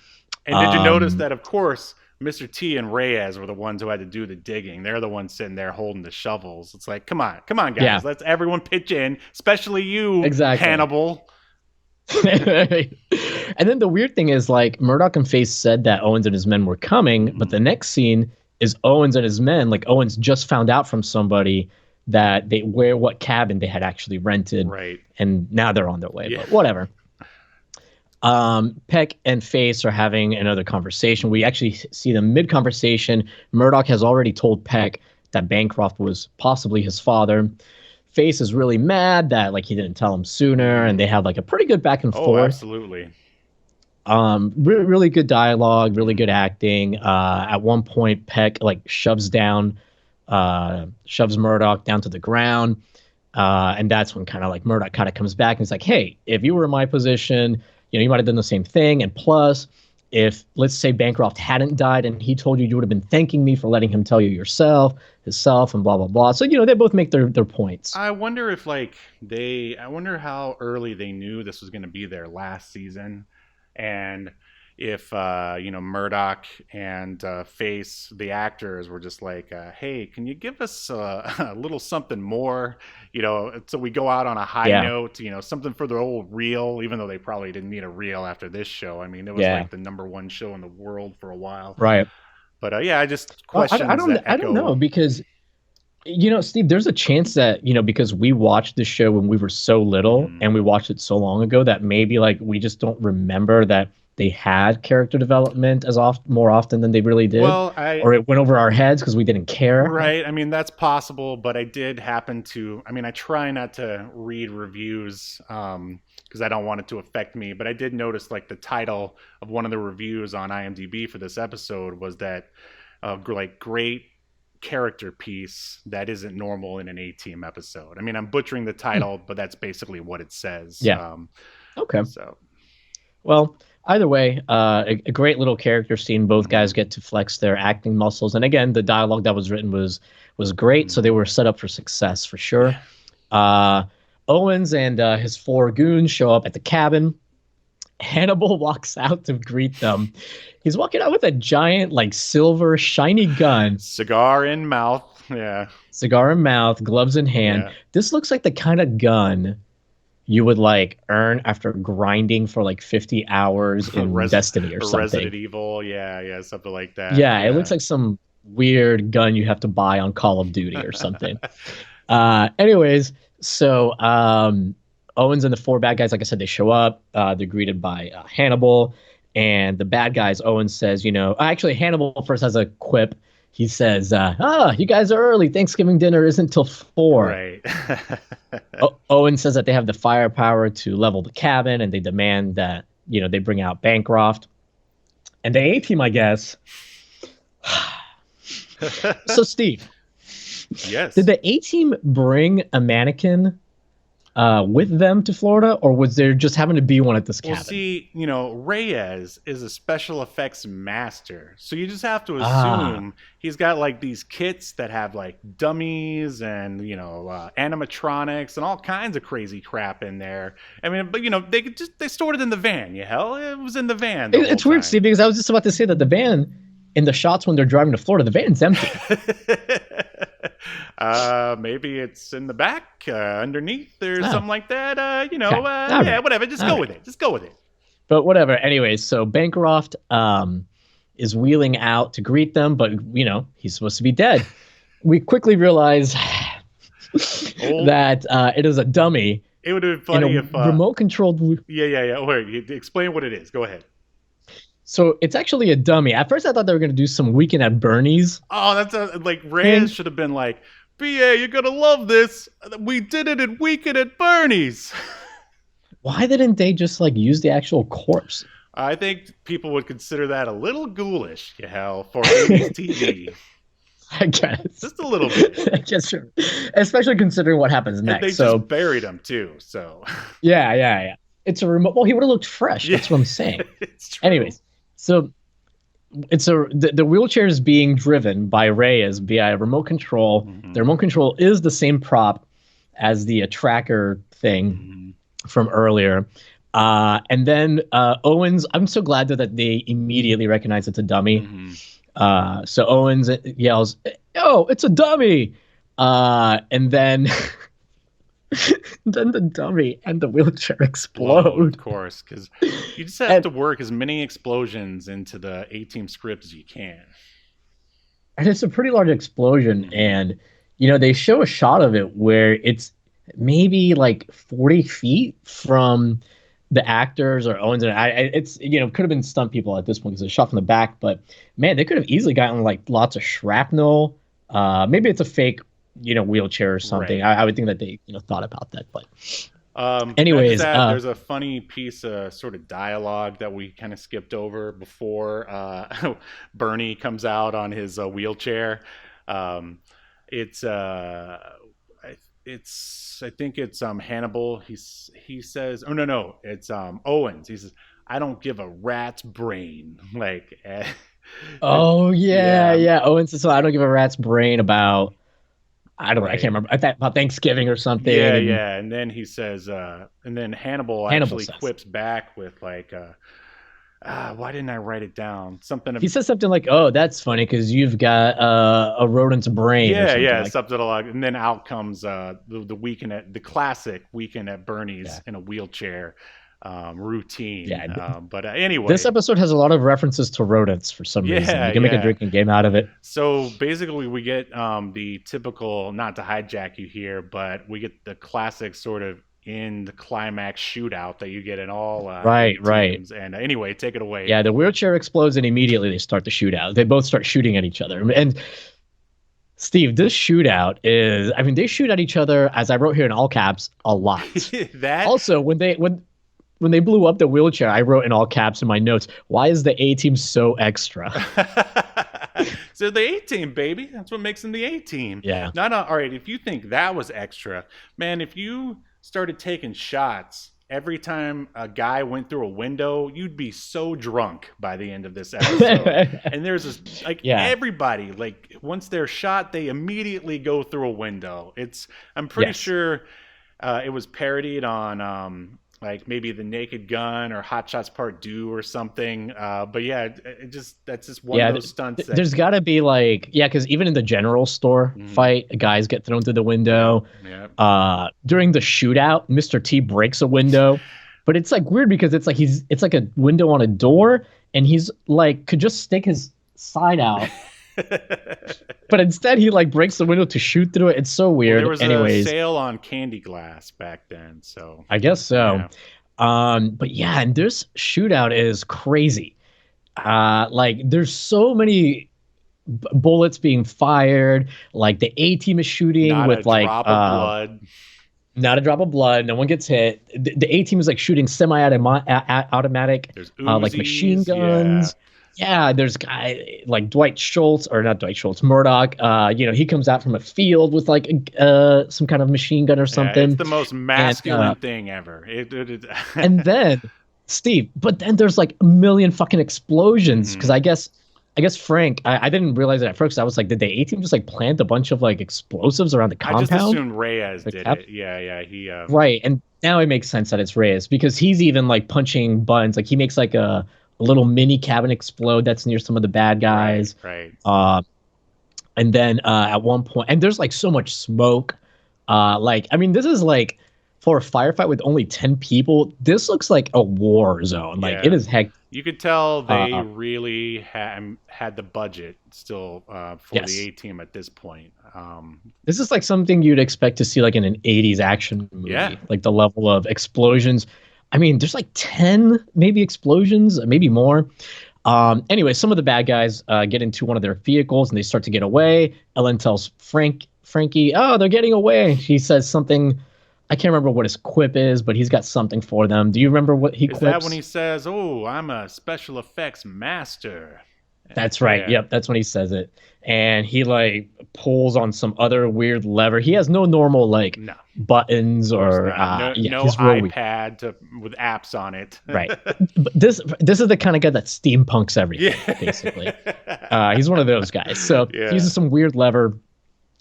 And did you notice that, of course, Mr. T and Reyes were the ones who had to do the digging. They're the ones sitting there holding the shovels. It's like, come on, guys. Yeah. Let's everyone pitch in, especially you, Hannibal.
And then the weird thing is, like, Murdoch and Face said that Owens and his men were coming, but the next scene is Owens and his men. Like, Owens just found out from somebody that what cabin they had actually rented.
Right.
And now they're on their way. Yeah. But whatever. Peck and Face are having another conversation. We actually see them mid-conversation. Murdoch has already told Peck that Bancroft was possibly his father. Face is really mad that he didn't tell him sooner, and they have a pretty good back and forth.
Oh, absolutely.
Really good dialogue, really good acting. At one point, Peck shoves Murdoch down to the ground, and that's when Murdoch comes back and he's like, "Hey, if you were in my position, you might have done the same thing. And plus, if let's say Bancroft hadn't died and he told you, you would have been thanking me for letting him tell you himself, and blah blah blah." So they both make their points.
I wonder if I wonder how early they knew this was going to be their last season. And if, Murdoch and Face, the actors, were just like, hey, can you give us a little something more, so we go out on a high note, something for the old reel, even though they probably didn't need a reel after this show. I mean, it was the number one show in the world for a while.
Right.
But I just question.
I don't know, because, Steve, there's a chance that, because we watched this show when we were so little and we watched it so long ago that maybe we just don't remember that they had character development more often than they really did. Or it went over our heads because we didn't care.
Right. I mean, that's possible, but I did happen to, I try not to read reviews because I don't want it to affect me, but I did notice the title of one of the reviews on IMDb for this episode was that great character piece that isn't normal in an A-Team episode. I'm butchering the title, but that's basically what it says.
Yeah.
Okay. So,
well, either way, a great little character scene. Both guys get to flex their acting muscles, and again, the dialogue that was written was great. So they were set up for success for sure. Owens and his 4 goons show up at the cabin. Hannibal walks out to greet them. He's walking out with a giant, silver, shiny gun.
Cigar in mouth. Yeah.
Cigar in mouth, gloves in hand. Yeah. This looks like the kind of gun you would earn after grinding for 50 hours in Destiny or something.
Resident Evil. Yeah, something like that.
Yeah, it looks like some weird gun you have to buy on Call of Duty or something. Anyways, so Owens and the 4 bad guys, like I said, they show up. They're greeted by Hannibal. And the bad guys, Owens says, actually, Hannibal first has a quip. He says, you guys are early. Thanksgiving dinner isn't till 4.
Right.
Owens says that they have the firepower to level the cabin, and they demand that, they bring out Bancroft. And the A-Team, I guess, So, Steve,
Yes.
did the A-Team bring a mannequin with them to Florida, or was there just having to be one at this
Well,
cabin?
see, Reyes is a special effects master. So you just have to
Ah,
assume he's got like these kits that have like dummies and, animatronics and all kinds of crazy crap in there. I mean, but they stored it in the van, it was in the van the whole
it's weird,
time.
Steve, because I was just about to say that the van, in the shots when they're driving to Florida, the van's empty.
Maybe it's in the back, underneath, or
Oh,
something like that.
okay. All
Yeah,
right.
whatever. Just
All
go
right.
with it. Just go with it.
But whatever. Anyways, so Bancroft is wheeling out to greet them, but he's supposed to be dead. We quickly realize
Oh,
that it is a dummy
it would have been
in
funny
a
if.
remote-controlled.
Yeah. Wait, explain what it is. Go ahead.
So it's actually a dummy. At first, I thought they were going to do some Weekend at Bernie's.
Oh, that's like
thing.
Reyes should have been like, BA, you're gonna love this. We did it in Weekend at Bernie's.
Why didn't they just use the actual corpse?
I think people would consider that a little ghoulish, for 80s TV.
I guess.
Just a little bit.
I guess, sure. Especially considering what happens
And they
next. So
just buried him too. So
yeah. It's a remote. Well, he would have looked fresh. That's what I'm saying.
It's true.
Anyways, so the wheelchair is being driven by Reyes via a remote control.
Mhm.
The remote control is the same prop as the tracker thing
Mhm.
from earlier. And then Owens, I'm so glad that they immediately recognize it's a dummy.
Mhm.
So Owens yells, "Oh, it's a dummy!" And then then the dummy and the wheelchair explode.
Of course, because you just have to work as many explosions into the A-Team script as you can.
And it's a pretty large explosion.
Mhm.
And, they show a shot of it where it's maybe 40 feet from the actors or Owens. And it's, could have been stunt people at this point because it's shot from the back. But, man, they could have easily gotten lots of shrapnel. Maybe it's a fake, wheelchair or something.
Right.
I would think that they, thought about that. But
Anyways,
anyways,
there's a funny piece of sort of dialogue that we kind of skipped over before Bernie comes out on his wheelchair. It's I think it's Hannibal. He says, oh no, it's Owens. He says, "I don't give a rat's brain."
oh
Yeah.
yeah. Owens says, "So I don't give a rat's brain about." I
Right.
can't remember. I thought about Thanksgiving or something.
Yeah,
and
yeah. And then he says, and then Hannibal actually
says.
quips back with why didn't I write it down? Something.
He says something like, "Oh, that's funny because you've got a rodent's brain." or
Yeah,
something
yeah,
like
something along. And then out comes the classic Weekend at Bernie's
Yeah.
in a wheelchair routine.
Yeah.
But anyway,
This episode has a lot of references to rodents for some reason.
Yeah,
You can make
yeah.
a drinking game out of it.
so basically we get the typical, not to hijack you here, but we get the classic sort of in the climax shootout that you get in all
Right.
teams. And anyway, take it away.
Yeah, the wheelchair explodes and immediately they start to shoot out. They both start shooting at each other. And Steve, this shootout is, they shoot at each other, as I wrote here in all caps, a lot.
That
Also, when they blew up the wheelchair, I wrote in all caps in my notes, "Why is the A-Team so extra?"
So the A-Team, baby. That's what makes them the A-Team.
Yeah.
All right, if you think that was extra, man, if you started taking shots every time a guy went through a window, you'd be so drunk by the end of this episode. And there's this, everybody, once they're shot, they immediately go through a window. I'm pretty
Yes.
sure it was parodied on maybe The Naked Gun or Hot Shots Part 2 or something. But yeah, that's just one of those stunts.
There's got to be because even in the general store fight, guys get thrown through the window.
Yeah.
During the shootout, Mr. T breaks a window, but it's weird because it's like a window on a door, and he's could just stick his side out. But instead he breaks the window to shoot through it. It's so weird.
There was
Anyways,
a sale on candy glass back then, so
I guess so.
Yeah.
But yeah, and this shootout is crazy. There's so many bullets being fired. The A-Team is shooting
Not
with
a drop of blood.
Not a drop of blood. No one gets hit. The A-Team is shooting semi-automatic,
There's
machine
Uzis,
guns. Yeah, there's a guy like Dwight Schultz, or not Dwight Schultz, Murdoch. He comes out from a field with like some kind of machine gun or
Yeah, it's
something.
the most
And
masculine thing ever.
and then Steve, but then there's like a million fucking explosions because
Mhm.
I guess Frank, I didn't realize it at first. I was like, did the A team just like plant a bunch of like explosives around the
I just
compound?
assumed Reyes
The
did
cap-
it. Yeah, he.
Right, and now it makes sense that it's Reyes because he's even like punching buttons. Like he makes like a little mini cabin explode that's near some of the bad guys.
Right.
Uh, and then at one point, and there's like so much smoke. Like I mean, this is like for a firefight with only 10 people. This looks like a war zone. Like
Yeah.
it is heck.
You could tell they
Uh,
really had the budget still for
Yes.
the A team at this point.
This is like something you'd expect to see like in an 80s action movie.
Yeah.
Like the level of explosions. I mean, there's like 10 maybe explosions, maybe more. Anyway, some of the bad guys get into one of their vehicles and they start to get away. Ellen tells Frankie, oh, they're getting away. He says something. I can't remember what his quip is, but he's got something for them. Do you remember what he
Is
quips?
that when he says, "Oh, I'm a special effects master"?
That's right.
Yeah.
Yep, that's when he says it. And he like pulls on some other weird lever. He has no normal like
No.
buttons or
no
he's real weird.
iPad with apps on it.
Right. But this is the kind of guy that steampunks everything,
Yeah.
basically. He's one of those guys. So
Yeah.
he uses some weird lever,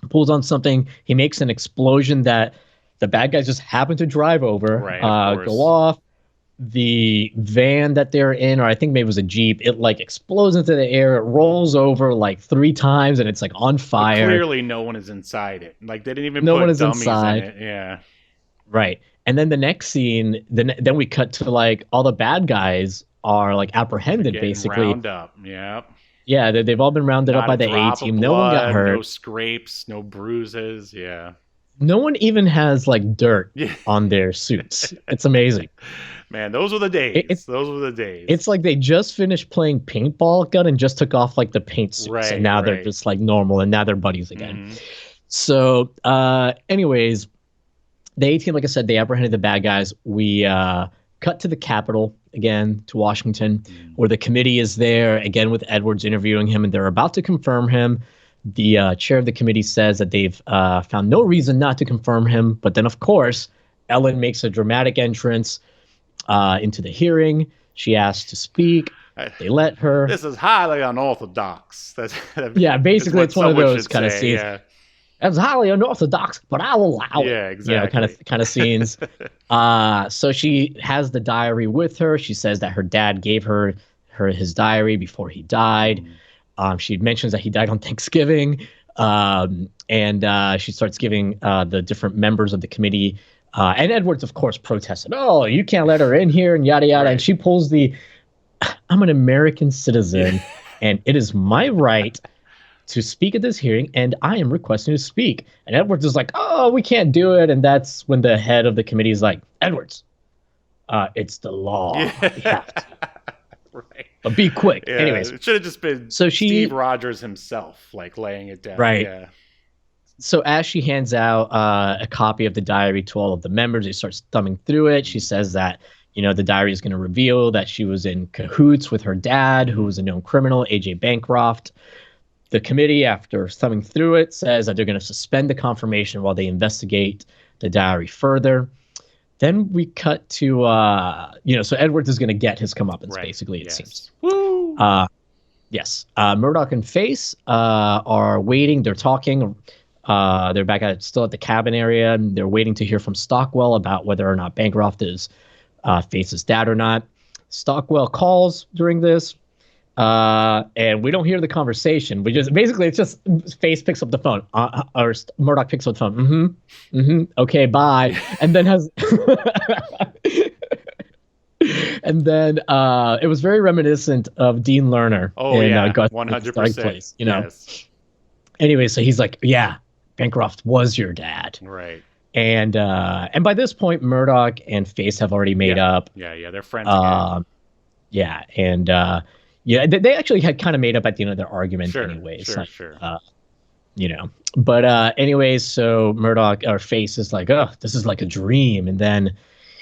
pulls on something. He makes an explosion that the bad guys just happen to drive over,
Right, of course.
go off. The van that they're in, or I think maybe it was a Jeep, it like explodes into the air. It rolls over like 3 times and it's like on
But
fire.
clearly, no one is inside it. Like they didn't even
No
put
one is
dummies
inside.
in it. Yeah.
Right. And then the next scene, then we cut to like all the bad guys are like apprehended,
Getting
basically.
round up. Yep.
Yeah, they've all been rounded up
Not
by
a
the A
drop of
team. No one got
blood,
hurt.
No scrapes, no bruises. Yeah.
No one even has like dirt
Yeah.
on their suits. It's amazing.
Man, those were the days.
It's-
Those were the days.
It's like they just finished playing paintball gun and just took off like the paint suits,
Right,
and now they're
right.
just like normal, and now they're buddies again.
Mhm.
So, anyways, the A team, like I said, they apprehended the bad guys. We cut to the Capitol again, to Washington, where the committee is there again with Edwards interviewing him, and they're about to confirm him. The chair of the committee says that they've found no reason not to confirm him, but then, of course, Ellen makes a dramatic entrance into the hearing. She asks to speak. They let her.
This is highly unorthodox.
Yeah, basically,
what
it's one of
someone
those
should
kind of
say,
scenes.
Yeah.
That's highly unorthodox, but I'll allow it.
Yeah, exactly.
Kind of scenes. So she has the diary with her. She says that her dad gave her his diary before he died. She mentions that he died on Thanksgiving. And she starts giving the different members of the committee. And Edwards, of course, protested. Oh, you can't let her in here and yada, yada.
Right.
And she pulls I'm an American citizen, and it is my right to speak at this hearing, and I am requesting to speak. And Edwards is like, oh, we can't do it. And that's when the head of the committee is like, Edwards, it's the law. We have to.
Right.
But be quick.
Yeah,
Anyways,
it should have just been
So she-
Steve Rogers himself, like laying it down.
Right.
Yeah.
so as she hands out a copy of the diary to all of the members, they start thumbing through it. She says that, the diary is going to reveal that she was in cahoots with her dad, who was a known criminal, A.J. Bancroft. The committee, after thumbing through it, says that they're going to suspend the confirmation while they investigate the diary further. Then we cut to, so Edwards is going to get his comeuppance,
Right.
basically, it
Yes.
seems.
Woo!
Yes. Murdoch and Face are waiting. They're talking. They're back still at the cabin area, and they're waiting to hear from Stockwell about whether or not Bancroft is Face's dad or not. Stockwell calls during this, and we don't hear the conversation. It's just Face picks up the phone, or Murdoch picks up the phone. Okay, bye. And then And then it was very reminiscent of Dean Lerner in Gus
100%.
Dark Place.
Yes.
Anyway, so he's like, "Yeah, Bancroft was your dad,"
Right.
and by this point, Murdoch and Face have already made up.
Yeah, they're friends again.
Yeah, and they actually had kind of made up at the end of their argument, anyways.
Sure.
But anyways, so Murdoch or Face is like, "Oh, this is like a dream," and then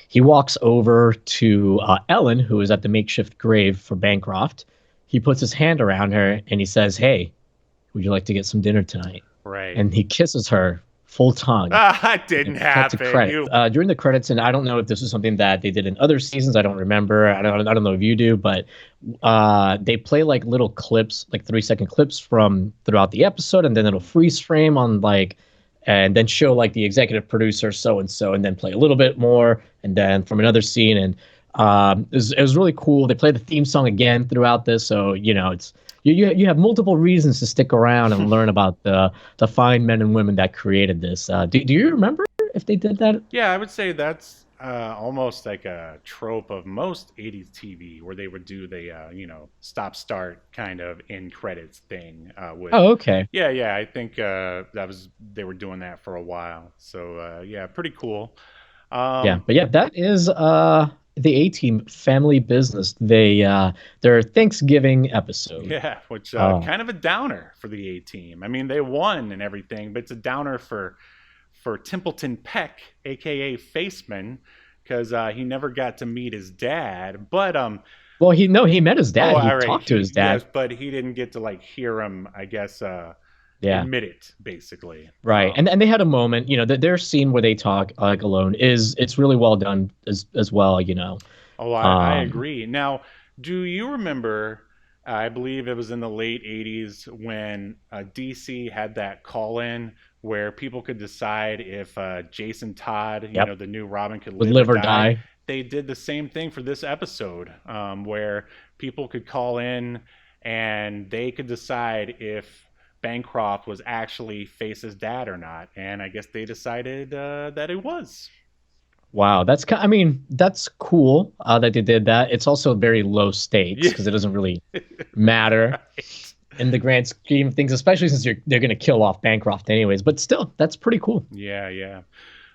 he walks over to Ellen, who is at the makeshift grave for Bancroft. he puts his hand around her and he says, "Hey, would you like to get some dinner tonight?"
Right.
And he kisses her full tongue.
It didn't
Cut to
happen.
credit. During the credits, and I don't know if this is something that they did in other seasons. I don't remember. I don't know if you do, but they play like little clips, like 3-second clips from throughout the episode, and then it'll freeze frame on like, and then show like the executive producer so and so, and then play a little bit more, and then from another scene, and it was really cool. They play the theme song again throughout this, so it's. You have multiple reasons to stick around and learn about the fine men and women that created this. Do you remember if they did that?
Yeah, I would say that's almost like a trope of most 80s TV, where they would do the stop-start kind of end credits thing.
Oh, okay.
Yeah, I think they were doing that for a while. So yeah, pretty cool.
That is the A-Team family business. Their Thanksgiving episode.
Yeah, which kind of a downer for the A-Team. I mean, they won and everything, but it's a downer for Templeton Peck, aka Faceman, because he never got to meet his dad. But
well, he met his dad. He talked to his dad,
yes, but he didn't get to like hear him, I guess. Admit it, basically.
Right, and they had a moment. Their scene where they talk like alone it's really well done as well.
Oh, I agree. Now, do you remember? I believe it was in the late '80s when DC had that call-in where people could decide if Jason Todd, the new Robin, could live or die. They did the same thing for this episode, where people could call in and they could decide if Bancroft was actually Face's dad or not, and I guess they decided that it was.
Wow, that's cool that they did that. It's also very low stakes because it doesn't really matter right. in the grand scheme of things, especially since they're going to kill off Bancroft anyways. But still, that's pretty cool.
Yeah.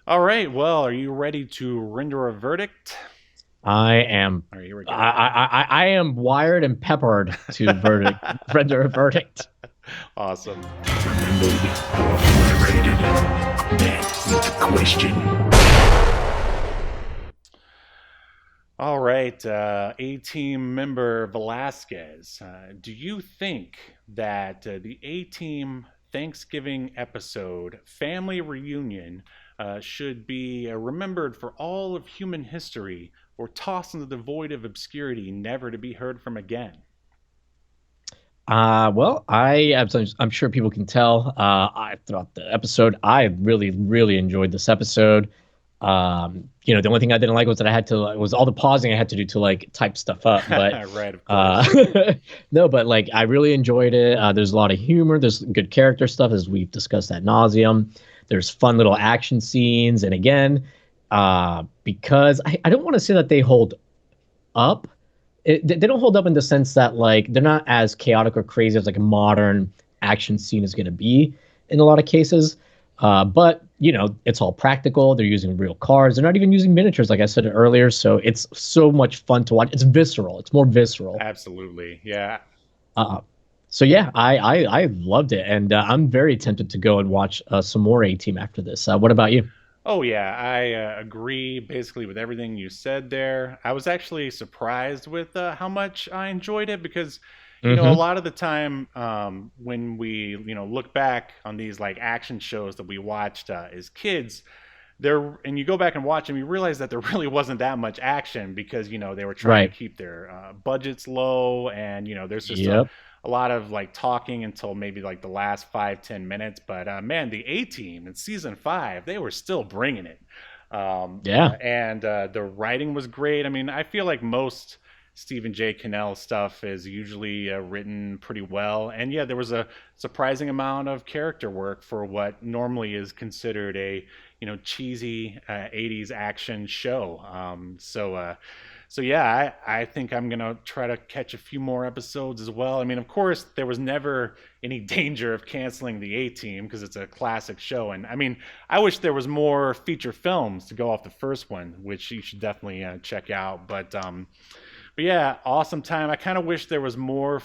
All right. Well, are you ready to render a verdict?
I am.
All right, here we go.
I am wired and peppered to render a verdict.
Awesome.
That's the question.
All right, A-Team member Velazquez, do you think that the A-Team Thanksgiving episode family reunion should be remembered for all of human history, or tossed into the void of obscurity, never to be heard from again?
Well, I'm sure people can tell. Throughout the episode, I really, really enjoyed this episode. The only thing I didn't like was that was all the pausing I had to do to like type stuff up. But
right, of course.
No, but like I really enjoyed it. There's a lot of humor. There's good character stuff, as we've discussed ad nauseum. There's fun little action scenes, and again, because I don't want to say that they hold up. They don't hold up in the sense that like they're not as chaotic or crazy as like a modern action scene is going to be in a lot of cases. But it's all practical. They're using real cars. They're not even using miniatures, like I said earlier. So it's so much fun to watch. It's visceral. It's more visceral.
Absolutely, yeah.
So yeah, I loved it, and I'm very tempted to go and watch some more A-Team after this. What about you?
Oh, yeah, I agree basically with everything you said there. I was actually surprised with how much I enjoyed it because, a lot of the time when we, look back on these like action shows that we watched as kids, and you go back and watch them, you realize that there really wasn't that much action because, they were trying to keep their budgets low, and, there's just a lot of like talking until maybe like the last 5-10 minutes. But man, the A-Team in season 5, they were still bringing it. And the writing was great. I mean, I feel like most Stephen J. Cannell stuff is usually written pretty well. And yeah, there was a surprising amount of character work for what normally is considered a cheesy 80s action show. So yeah, I think I'm going to try to catch a few more episodes as well. I mean, of course, there was never any danger of canceling the A-Team because it's a classic show. And I mean, I wish there was more feature films to go off the first one, which you should definitely check out. But yeah, awesome time. I kind of wish there was more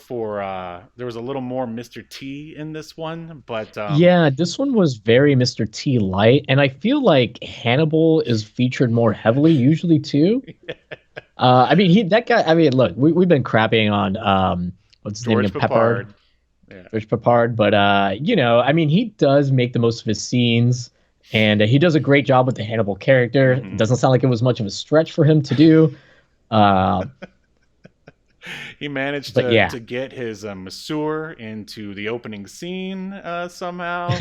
there was a little more Mr. T in this one. But
yeah, this one was very Mr. T light. And I feel like Hannibal is featured more heavily usually too. I mean, that guy. I mean, look, we've been crapping on what's his
George
name?
Peppard. Yeah.
George Peppard. But I mean, he does make the most of his scenes, and he does a great job with the Hannibal character. It doesn't sound like it was much of a stretch for him to do.
He managed
But
to get his masseur into the opening scene somehow.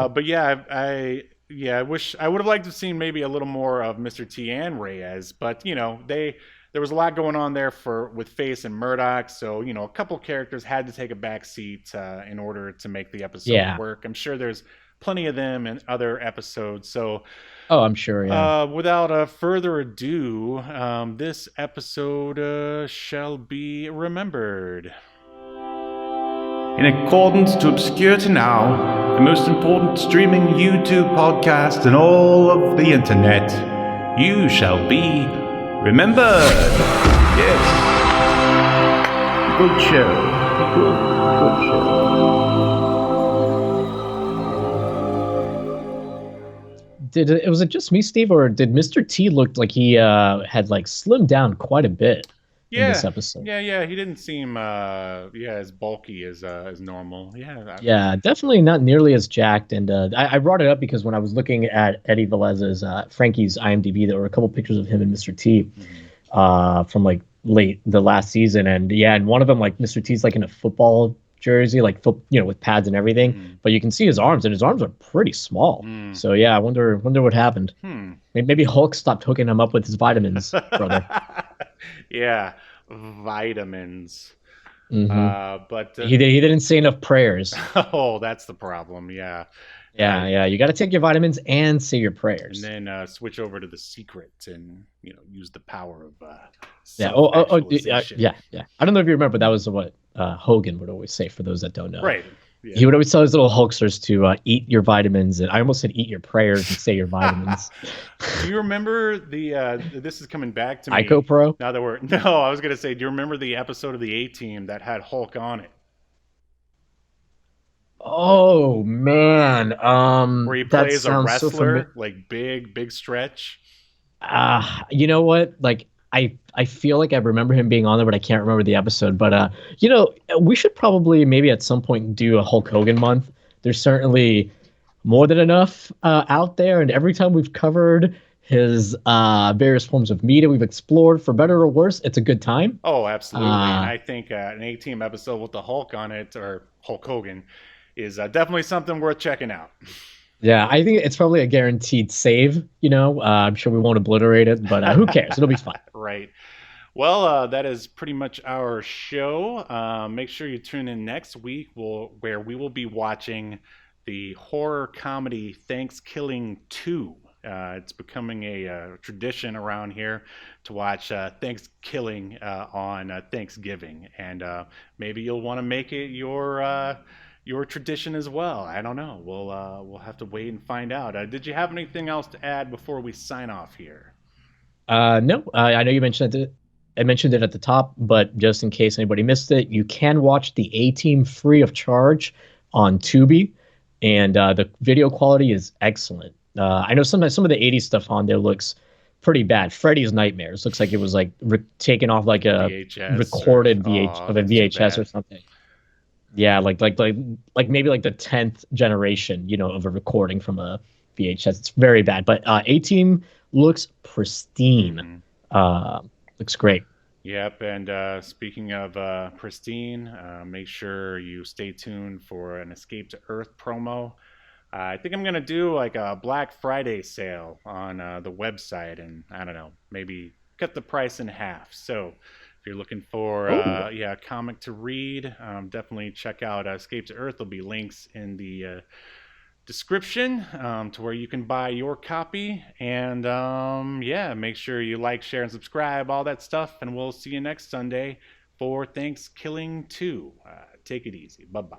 But yeah, I wish I would have liked to have seen maybe a little more of Mr. T and Reyes. But there was a lot going on there with Face and Murdoch, so a couple characters had to take a back seat in order to make the episode work. I'm sure there's plenty of them in other episodes. So.
Oh, I'm sure, yeah.
Without further ado, this episode shall be remembered.
In accordance to Obscurity Now, the most important streaming YouTube podcast in all of the internet, you shall be remembered. Yes. Good show. Good show.
Was it just me, Steve, or did Mr. T look like he had like slimmed down quite a bit in this episode?
Yeah. He didn't seem as bulky as normal.
Yeah, definitely not nearly as jacked. And I brought it up because when I was looking at Eddie Velez's Frankie's IMDb, there were a couple pictures of him and Mr. T from like late the last season, and and one of them, like, Mr. T's like in a football jersey, like with pads and everything, but you can see his arms, and his arms are pretty small. So yeah, I wonder what happened. Maybe Hulk stopped hooking him up with his vitamins, brother.
Yeah, vitamins. But
he didn't say enough prayers.
Oh, that's the problem. Yeah.
You got to take your vitamins and say your prayers,
and then switch over to the secret and use the power of
yeah. I don't know if you remember, that was what Hogan would always say, for those that don't know.
Right. Yeah.
He would always tell his little Hulksters to eat your vitamins, and I almost said eat your prayers and say your vitamins.
Do you remember this is coming back to me.
Ico Pro?
Now that I was going to say, do you remember the episode of the A-Team that had Hulk on it?
Oh man,
where he plays a wrestler, like big stretch.
You know what? Like I feel like I remember him being on there, but I can't remember the episode. But we should probably maybe at some point do a Hulk Hogan month. There's certainly more than enough out there, and every time we've covered his various forms of media we've explored, for better or worse, it's a good time.
Oh, absolutely. And I think an A-Team episode with the Hulk on it, or Hulk Hogan, is definitely something worth checking out.
Yeah, I think it's probably a guaranteed save. I'm sure we won't obliterate it, but who cares? It'll be fun.
Right. Well, that is pretty much our show. Make sure you tune in next week, where we will be watching the horror comedy Thanksgiving 2. It's becoming a tradition around here to watch Thanksgiving on Thanksgiving, and maybe you'll want to make it your tradition as well. I don't know. We'll have to wait and find out. Did you have anything else to add before we sign off here?
No. I know you mentioned it. I mentioned it at the top, but just in case anybody missed it, you can watch the A-Team free of charge on Tubi, and the video quality is excellent. I know sometimes some of the 80s stuff on there looks pretty bad. Freddy's Nightmares looks like it was like taken off like a recorded VHS or something. Yeah, like maybe like the 10th generation, of a recording from a VHS. It's very bad, but A-Team looks pristine. Looks great.
Yep, and speaking of pristine, make sure you stay tuned for an Escape to Earth promo. I think I'm going to do like a Black Friday sale on the website, and I don't know, maybe cut the price in half. So if you're looking for a comic to read, definitely check out Escape to Earth. There'll be links in the description to where you can buy your copy. And make sure you like, share, and subscribe, all that stuff. And we'll see you next Sunday for Thanksgiving 2. Take it easy. Bye-bye.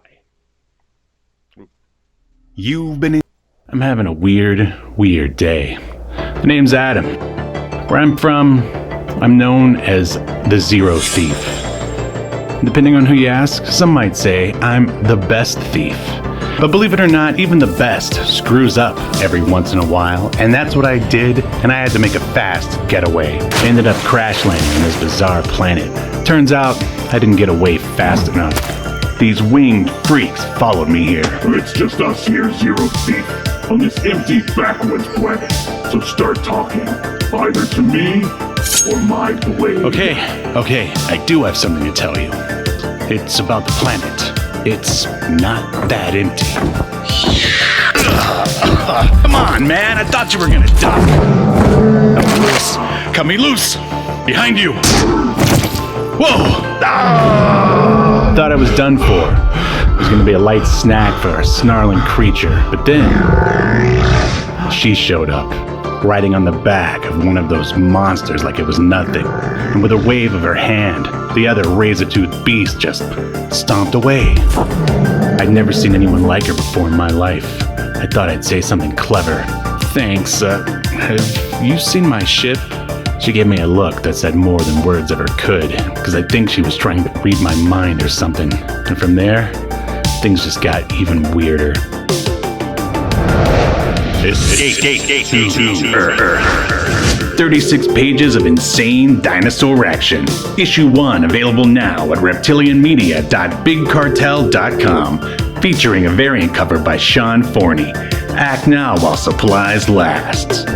I'm having a weird day. The name's Adam. Where I'm from, I'm known as the Zero Thief. Depending on who you ask, some might say I'm the best thief. But believe it or not, even the best screws up every once in a while, and that's what I did, and I had to make a fast getaway. I ended up crash landing on this bizarre planet. Turns out, I didn't get away fast enough. These winged freaks followed me here.
It's just us here, Zero Thief, on this empty backwoods planet. So start talking, either to me or my blade.
Okay, I do have something to tell you. It's about the planet. It's not that empty. Come on, man, I thought you were gonna duck. Loose. Cut me loose! Behind you! Whoa! Thought I was done for. It was gonna be a light snack for a snarling creature, but then she showed up, riding on the back of one of those monsters like it was nothing, and with a wave of her hand, the other razor-toothed beast just stomped away. I'd never seen anyone like her before in my life. I thought I'd say something clever. Thanks, have you seen my ship? She gave me a look that said more than words ever could, because I think she was trying to read my mind or something. And from there, things just got even weirder. Escape to Earth. 36 pages of insane dinosaur action. Issue 1 available now at reptilianmedia.bigcartel.com. Featuring a variant cover by Sean Forney. Act now while supplies last.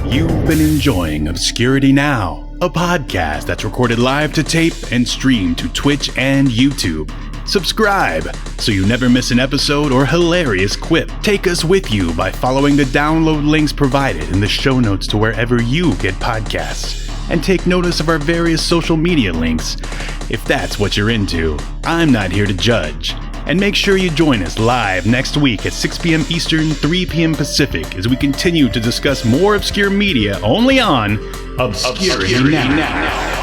You've been enjoying Obscurity Now, a podcast that's recorded live to tape and streamed to Twitch and YouTube. Subscribe so you never miss an episode or hilarious quip. Take us with you by following the download links provided in the show notes to wherever you get podcasts. And take notice of our various social media links if that's what you're into. I'm not here to judge. And make sure you join us live next week at 6 p.m. Eastern, 3 p.m. Pacific as we continue to discuss more obscure media only on Obscurity Now.